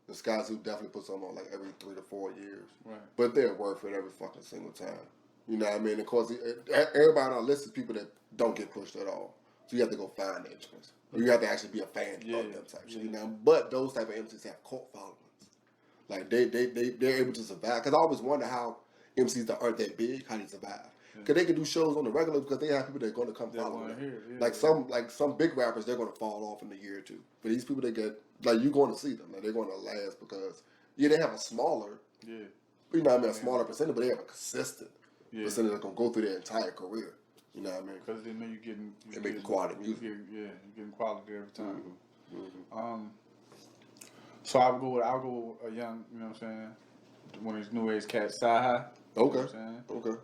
The Sky Zoo definitely puts something on like every 3 to 4 years. Right. But they're worth it every fucking single time. You know what I mean? Of course, everybody on our list is people that don't get pushed at all. So you have to go find their joints. Or you have to actually be a fan of them type shit. You know? But those type of MCs have cult followings. Like they're able to survive. Because I always wonder how MCs that aren't that big, how they survive. Because they can do shows on the regular because they have people that are going to come follow them. Like some big rappers, they're going to fall off in a year or two. But these people, they get, like, you're going to see them. Like, they're going to last because, they have a smaller, you know what I mean, a smaller percentage, but they have a consistent percentage that's going to go through their entire career. You know what I mean? Because they know you're getting quality music. You're getting quality every time. So I'll go with a young, you know what I'm saying, one of these new age cats, Sci-Hi. Okay. You know what I'm saying? Okay.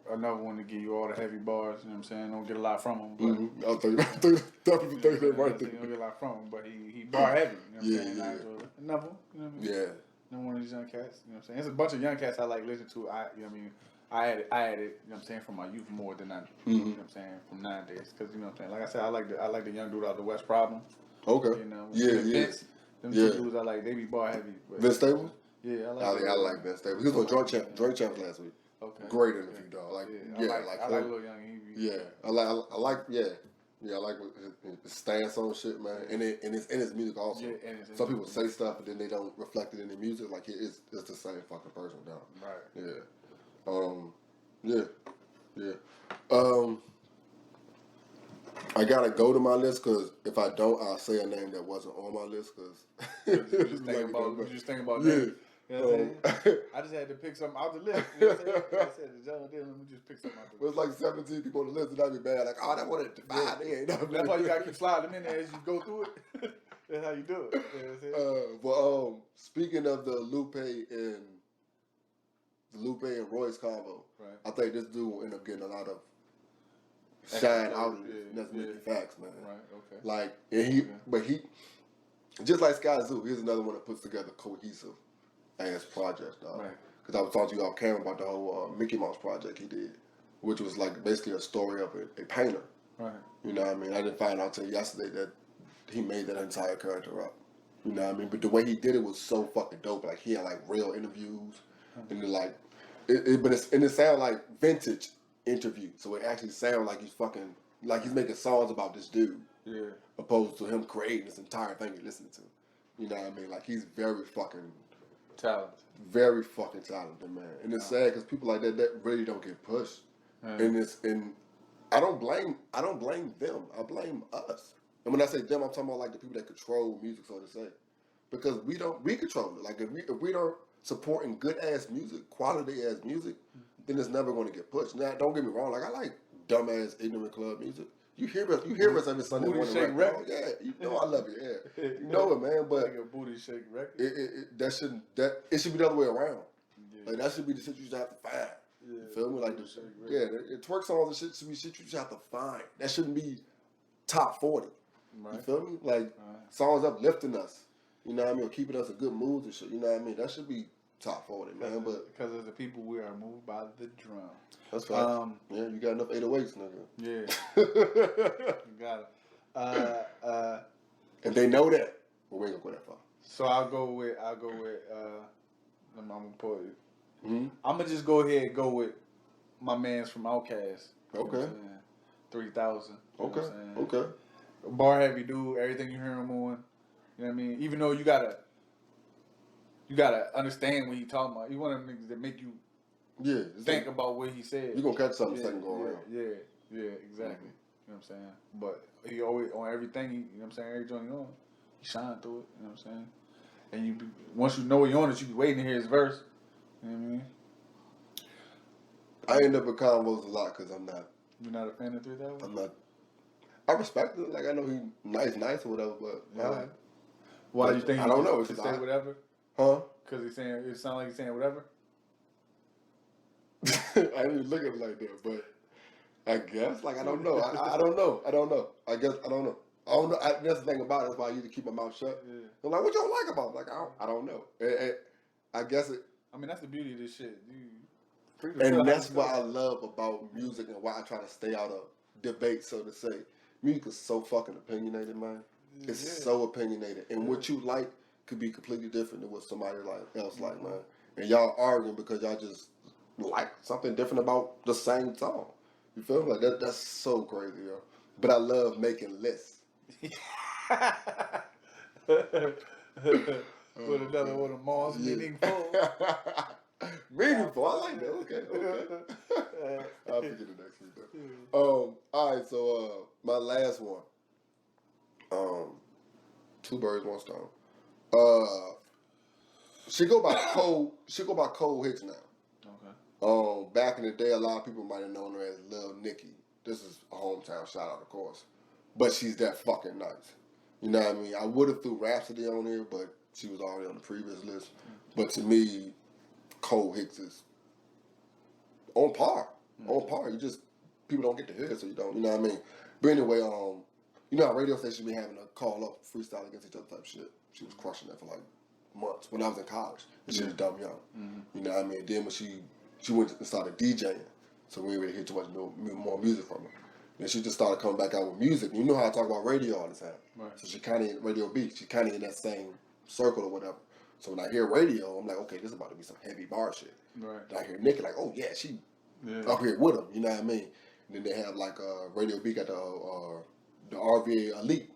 Another one to give you all the heavy bars, you know what I'm saying? Don't get a lot from him. But Definitely think that right there. You don't get a lot from him, but he bar heavy, you know what I'm saying? I enjoy it. Another one, you know what I mean? Yeah. Another one of these young cats, you know what I'm saying? There's a bunch of young cats I like listening to. You know what I mean? I added, you know what I'm saying, from my youth more than you know what I'm saying, from nowadays. Because, you know what I'm saying, like I said, I like the young dude out of the West Problem. Okay. You know? Vince, them two dudes I like, they be bar heavy. Vince Staples? Yeah, I like Vince Staples. He was on Drunk Champs last week. Okay. Great interview, dog. Like, I like Lil Young. I like his stance on shit, man, and his music also. Yeah, some people say stuff, but then they don't reflect it in their music. Like it's the same fucking person, dog. Right. Yeah. I gotta go to my list because if I don't, I'll say a name that wasn't on my list. Because you just think about names. You know what I'm saying? I just had to pick something out the list. You know what I'm saying? I said, let me just pick something out the list. It was like 17 people on the list, and I'd be bad. Like, oh, that wasn't divided. That's why you gotta keep sliding them in there as you go through it. That's how you do it. You know what I'm saying? Speaking of the Lupe and Royce combo, right. I think this dude will end up getting a lot of shine out of it. That's MickeyFactz, man. Right. Okay. Like, and he, just like Sky Zoo, here's another one that puts together cohesive ass projects, dog. Right. Because I was talking to you off camera about the whole Mickey Mouse project he did, which was like basically a story of a painter. Right. You know what I mean? I didn't find out till yesterday that he made that entire character up. You know what I mean? But the way he did it was so fucking dope. Like he had like real interviews, and then like it sounded like vintage interview. So it actually sounded like he's making songs about this dude. Yeah. Opposed to him creating this entire thing you're listening to. You know what I mean? Like he's very fucking talented. Very fucking talented, man. And it's sad because people like that really don't get pushed. And I don't blame them. I blame us. And when I say them, I'm talking about like the people that control music, so to say. Because we control it. Like if we don't supporting good ass music, quality ass music, then it's never going to get pushed. Now, don't get me wrong. Like I like dumbass ignorant club music. You hear us every Sunday morning. Booty shake record. Yeah, you know I love it. Yeah, you know it, man. But like a booty shake record. It should be the other way around. Yeah. Like that should be the shit you just have to find. Yeah. You feel me? Like it twerk songs and shit should be shit you just have to find. That shouldn't be top 40. Right. You feel me? Like songs uplifting us. You know what I mean? Or keeping us in good moods and shit. You know what I mean? That should be top 40, man. But because as a people, we are moved by the drum. That's right. Yeah, you got enough 808s, nigga. Yeah. You got it. And they know that. But we ain't gonna go that far. So I'll go with I'm gonna put it. Mm-hmm. I'm gonna just go ahead and go with my mans from Outkast. Okay. 3,000. Okay. Okay. Bar heavy dude. Everything you hear him on. You know what I mean? Even though you gotta understand what he talking about. You want them niggas that make you think about what he said. You gonna catch something second go around. Yeah, exactly. You know what I'm saying? But he always on everything. You know what I'm saying? Every joint he on, he shine through it. You know what I'm saying? And once you know he on it, you be waiting to hear his verse. You know what I mean? I end up with combos a lot because I'm not. You're not a fan of 3,000? I'm not. I respect it. Like I know he nice or whatever, but why do you think? I don't know. He say whatever? Huh? Because he's saying it sounds like he's saying whatever. I didn't even look at it like that, but I guess like I don't know. I don't know. I guess I don't know. That's the thing about it. That's why I usually keep my mouth shut. Yeah. I'm like, what you don't like about it? Like I don't know. I guess it. I mean, that's the beauty of this shit. And that's what I love about music and why I try to stay out of debate, so to say. Music is so fucking opinionated, man. It's so opinionated. And what you like could be completely different than what somebody else like, man. And y'all arguing because y'all just like something different about the same song. You feel me? Like that's so crazy, yo. But I love making lists. With another one of Mars meaningful. Meaningful, I like that. Okay. I'll forget it next week though. All right, so my last one. Two birds, one stone. She go by Cole Hicks now. Okay. Back in the day, a lot of people might have known her as Lil Nicky. This is a hometown shout out, of course. But she's that fucking nice. You know what I mean? I would have threw Rhapsody on here, but she was already on the previous list. But to me, Cole Hicks is on par. On par. You just, people don't get to hear it, so you don't, you know what I mean? But anyway, you know how radio stations be having a call up freestyle against each other type shit? She was crushing that for like months when I was in college. And she was dumb young. You know what I mean? Then when she went and started DJing, so we didn't really hear too much more music from her. Then she just started coming back out with music. You know how I talk about radio all the time. Right. So she kind of, Radio B, she kind of in that same circle or whatever. So when I hear radio, I'm like, okay, this is about to be some heavy bar shit. Right. And I hear Nicki like, oh yeah, she up here with him. You know what I mean? And then they have like Radio B got the RVA Elite,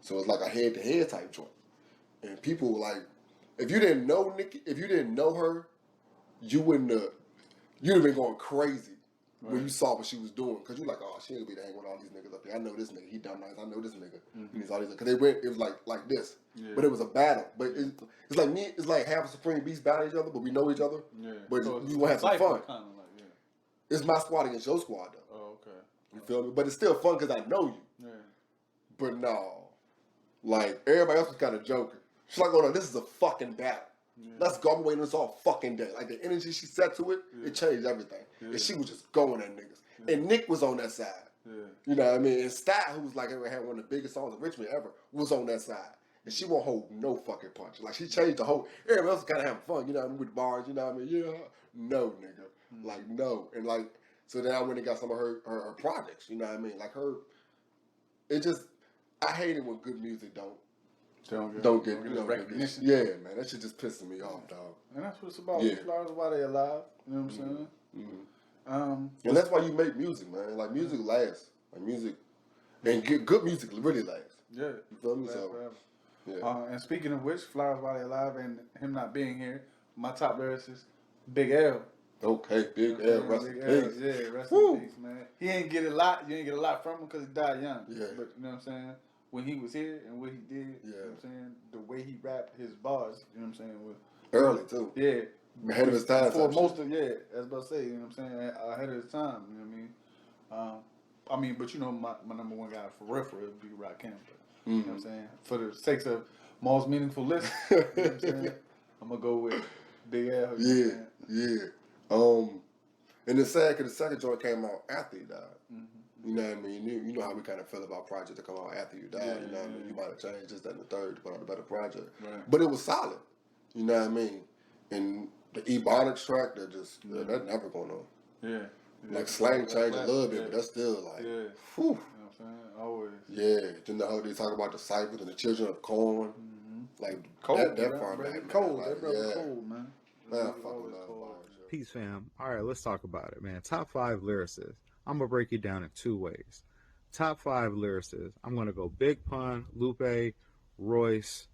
so it's like a head-to-head type joint. And people were like, if you didn't know Nicki, if you didn't know her, you'd have been going crazy when you saw what she was doing, because you're like, oh, she ain't gonna be hanging with all these niggas up here. I know this nigga, he dumb nice. I know this nigga. And he's all these, because it was like this, but it was a battle. But it's like me, it's like half of Supreme Beats battle each other, but we know each other. Yeah. But so you want to have some fun. Kind of like, it's my squad against your squad though. Oh, okay. You feel me? But it's still fun because I know you. Yeah. But no, like everybody else was kind of joking. She's like, oh no, this is a fucking battle. Yeah. Let's go. I'm waiting this all fucking day. Like the energy she set to it, it changed everything. Yeah. And she was just going at niggas. Yeah. And Nick was on that side. Yeah. You know what I mean? And Sty, who was like had one of the biggest songs of Richmond ever, was on that side. And she won't hold no fucking punch. Like she changed the whole. Everybody else was kind of having fun. You know what I mean? With bars. You know what I mean? Yeah. No, nigga. Like no. And like so then I went and got some of her projects. You know what I mean? Like her. It just. I hate it when good music don't get recognition. Yeah, man, that shit just pissing me off, dog. And that's what it's about. Yeah. Flowers while they alive. You know what I'm saying? Mm-hmm. And that's why you make music, man. Like music lasts. Like music, and good music really lasts. Yeah, you feel me? So, yeah. And speaking of which, Flowers while they alive, and him not being here, my top lyricist, Big L. Okay, Big L, rest in peace. Yeah, rest in peace, man. He ain't get a lot. You ain't get a lot from him because he died young. Yeah, but you know what I'm saying. When he was here and what he did, you know what I'm saying? The way he rapped his bars, you know what I'm saying? Early, too. Yeah. Ahead of his time. For most of, I was about to say, you know what I'm saying? Ahead of his time, you know what I mean? But you know, my number one guy for real would be Rakim. But, you know what I'm saying? For the sakes of most meaningful list, you know what I'm saying? I'm going to go with Big L. Yeah. And it's sad because the second joint came out after he died. Mm-hmm. You know what I mean? You know how we kind of feel about projects that come out after you die. You know what I mean? You might have changed this, that, and the third to put out a better project. Right. But it was solid. You know what I mean? And the Ebonics track, that's never going on. Yeah. Like slang changed a little bit, but that's still like, whew. You know what I'm saying? Always. Yeah. Then the whole they talk about the ciphers and the children of corn. Mm-hmm. Like, cold, that far back. Cold. That brother cold, man. Man, I fucking love bars. Peace, fam. All right, let's talk about it, man. Top 5 lyricists. I'm going to break it down in 2 ways. top 5 lyricists. I'm going to go Big Pun, Lupe, Royce,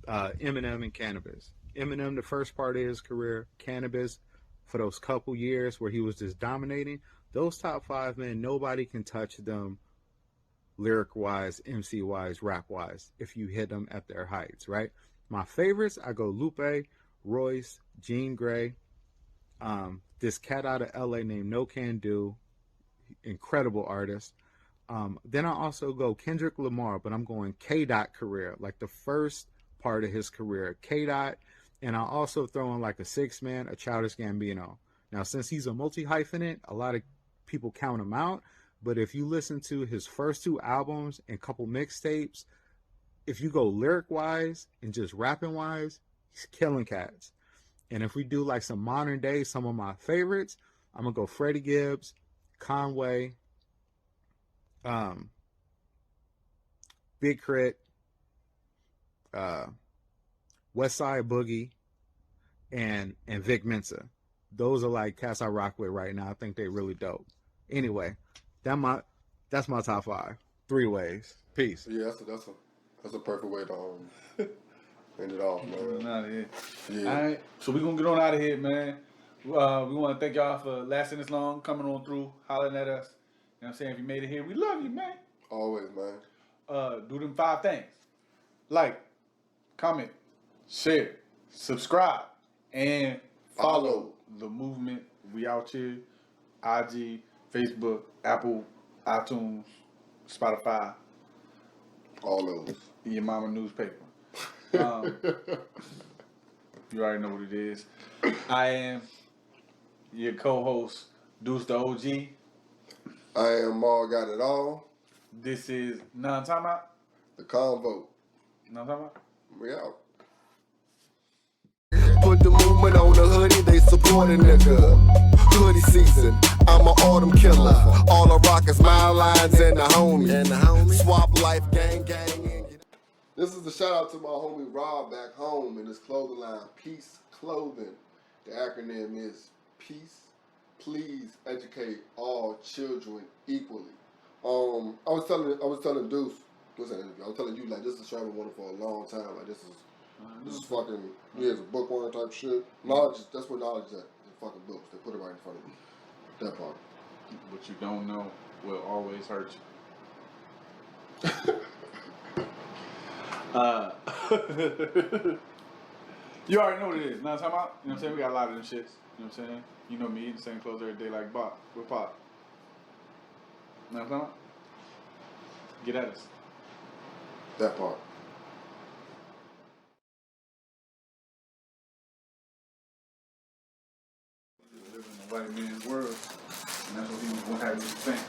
Eminem, and Cannabis. Eminem, the first part of his career, Cannabis, for those couple years where he was just dominating. Those top 5 men, nobody can touch them lyric-wise, MC-wise, rap-wise, if you hit them at their heights, right? My favorites, I go Lupe, Royce, Jean Grey, this cat out of LA named No Can Do, incredible artist. Then I also go Kendrick Lamar, but I'm going K-Dot career, like the first part of his career, K-Dot, and I also throw in like a 6-man, a Childish Gambino. Now, since he's a multi-hyphenate, a lot of people count him out, but if you listen to his first 2 albums and couple mixtapes, if you go lyric-wise and just rapping-wise, he's killing cats. And if we do like some modern day, some of my favorites, I'm going to go Freddie Gibbs, Conway, Big Crit, Westside Boogie, and Vic Mensa. Those are like cats I rock with right now. I think they're really dope. Anyway, that's my top 5. 3 ways. Peace. Yeah, that's a perfect way to end it off, man. Out of here. Yeah. All right, so we're going to get on out of here, man. We want to thank y'all for lasting this long, coming on through, hollering at us. You know what I'm saying? If you made it here, we love you, man. Always, man. Do them 5 things. Like, comment, share, subscribe, and follow the movement. We out here. IG, Facebook, Apple, iTunes, Spotify. All those. Your mama newspaper. You already know what it is. I am your co-host, DeuceDaOG. I am MaalGotItAll. This is Non-Timeout. The convo. Non-Timeout. We out. Put the movement on the hoodie, they support a nigga. Hoodie season, I'm an autumn killer. All I rock is my lines and the homie. Swap life, gang, gang. This is a shout out to my homie Rob back home and his clothing line, Peace Clothing. The acronym is Peace. Please educate all children equally. I was telling Deuce, what's that interview? I was telling you, like, this is a show I've been wanting for a long time. Like, this is fucking, it's a bookworm type shit. Knowledge, that's what knowledge is at. In fucking books. They put it right in front of you. That part. What you don't know will always hurt you. You already know what it is. Now, time out. You know what I'm saying? We got a lot of them shits. You know what I'm saying? You know me, in the same clothes every day like Bob. With Pop. Now, time out. Get at us. That part. We live in a white man's world, and that's what he was going to have you to think.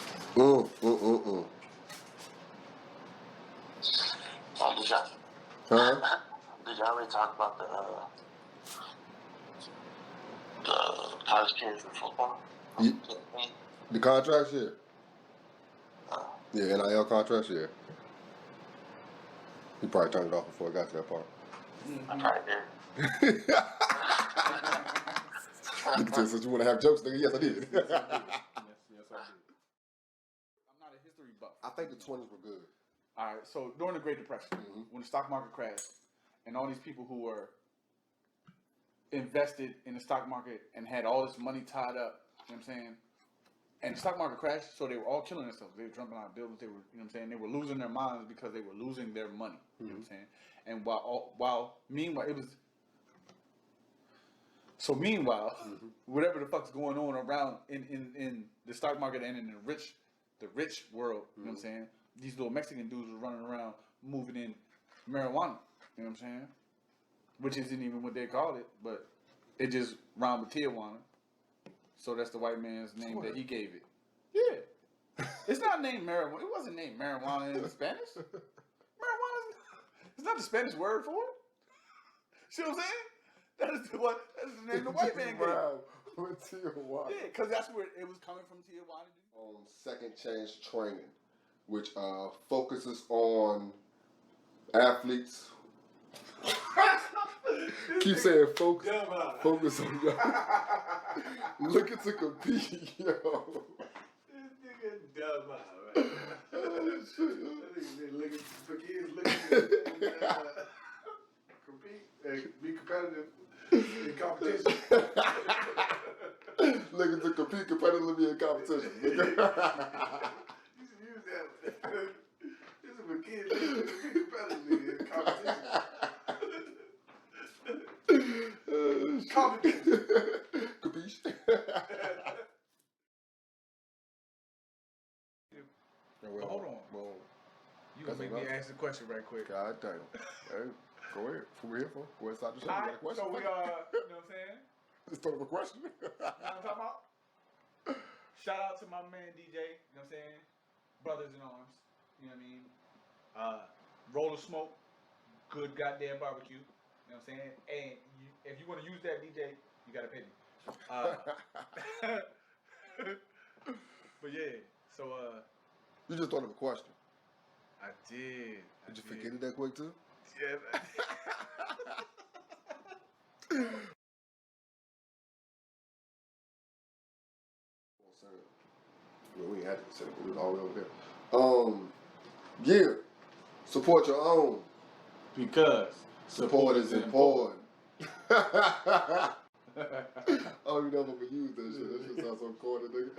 Did y'all already talk about the college kids in football? The contracts, yeah. Yeah, NIL contracts, yeah. He probably turned it off before I got to that part. I probably did. You can tell since you want to have jokes, nigga. Yes, I did. Yes, I did. I'm not a history buff. I think the 20s were good. All right, so during the Great Depression, when the stock market crashed, and all these people who were invested in the stock market and had all this money tied up, you know what I'm saying? And the stock market crashed, so they were all killing themselves. They were jumping out of buildings. They were, you know what I'm saying? They were losing their minds because they were losing their money. You know what I'm saying? And meanwhile, it was. So meanwhile, whatever the fuck's going on around in the stock market and in the rich world, you know what I'm saying? These little Mexican dudes were running around moving in marijuana. You know what I'm saying? Which isn't even what they called it, but it just rhymed with Tijuana. So that's the white man's name that he gave it. Yeah. It's not named marijuana. It wasn't named marijuana in Spanish. Marijuana, it's not the Spanish word for it. See what I'm saying? That is the name the white man gave it. With Tijuana. Yeah, because that's where it was coming from, Tijuana. Second Change Training, which focuses on athletes. Keep saying focus. Focus on y'all. Looking to compete, yo. This nigga dumb, man. Looking for kids, compete and be competitive in competition. Looking to compete competitively in competition. You should use that. This is for kids looking to compete competitively in competition. Competition. Capiche? Well, hold on. Well, You gonna make me ask the question right quick. God damn. Hey, go ahead. What we here for? Go inside the show. All You right, got a question? so we you know what I'm saying? Let's start with a question. You know what I'm talking about? Shout out to my man DJ, you know what I'm saying? Brothers in Arms, you know what I mean? Roll of Smoke, good goddamn barbecue, you know what I'm saying? And if you want to use that DJ, you gotta pay me. But yeah, so You just thought of a question. I did. Did you forget it that quick too? Yeah. Well, we had to set it. We was all the way over there. Yeah. Support your own. Because Support is important. Oh, you never use that shit. That shit sounds so corny, nigga.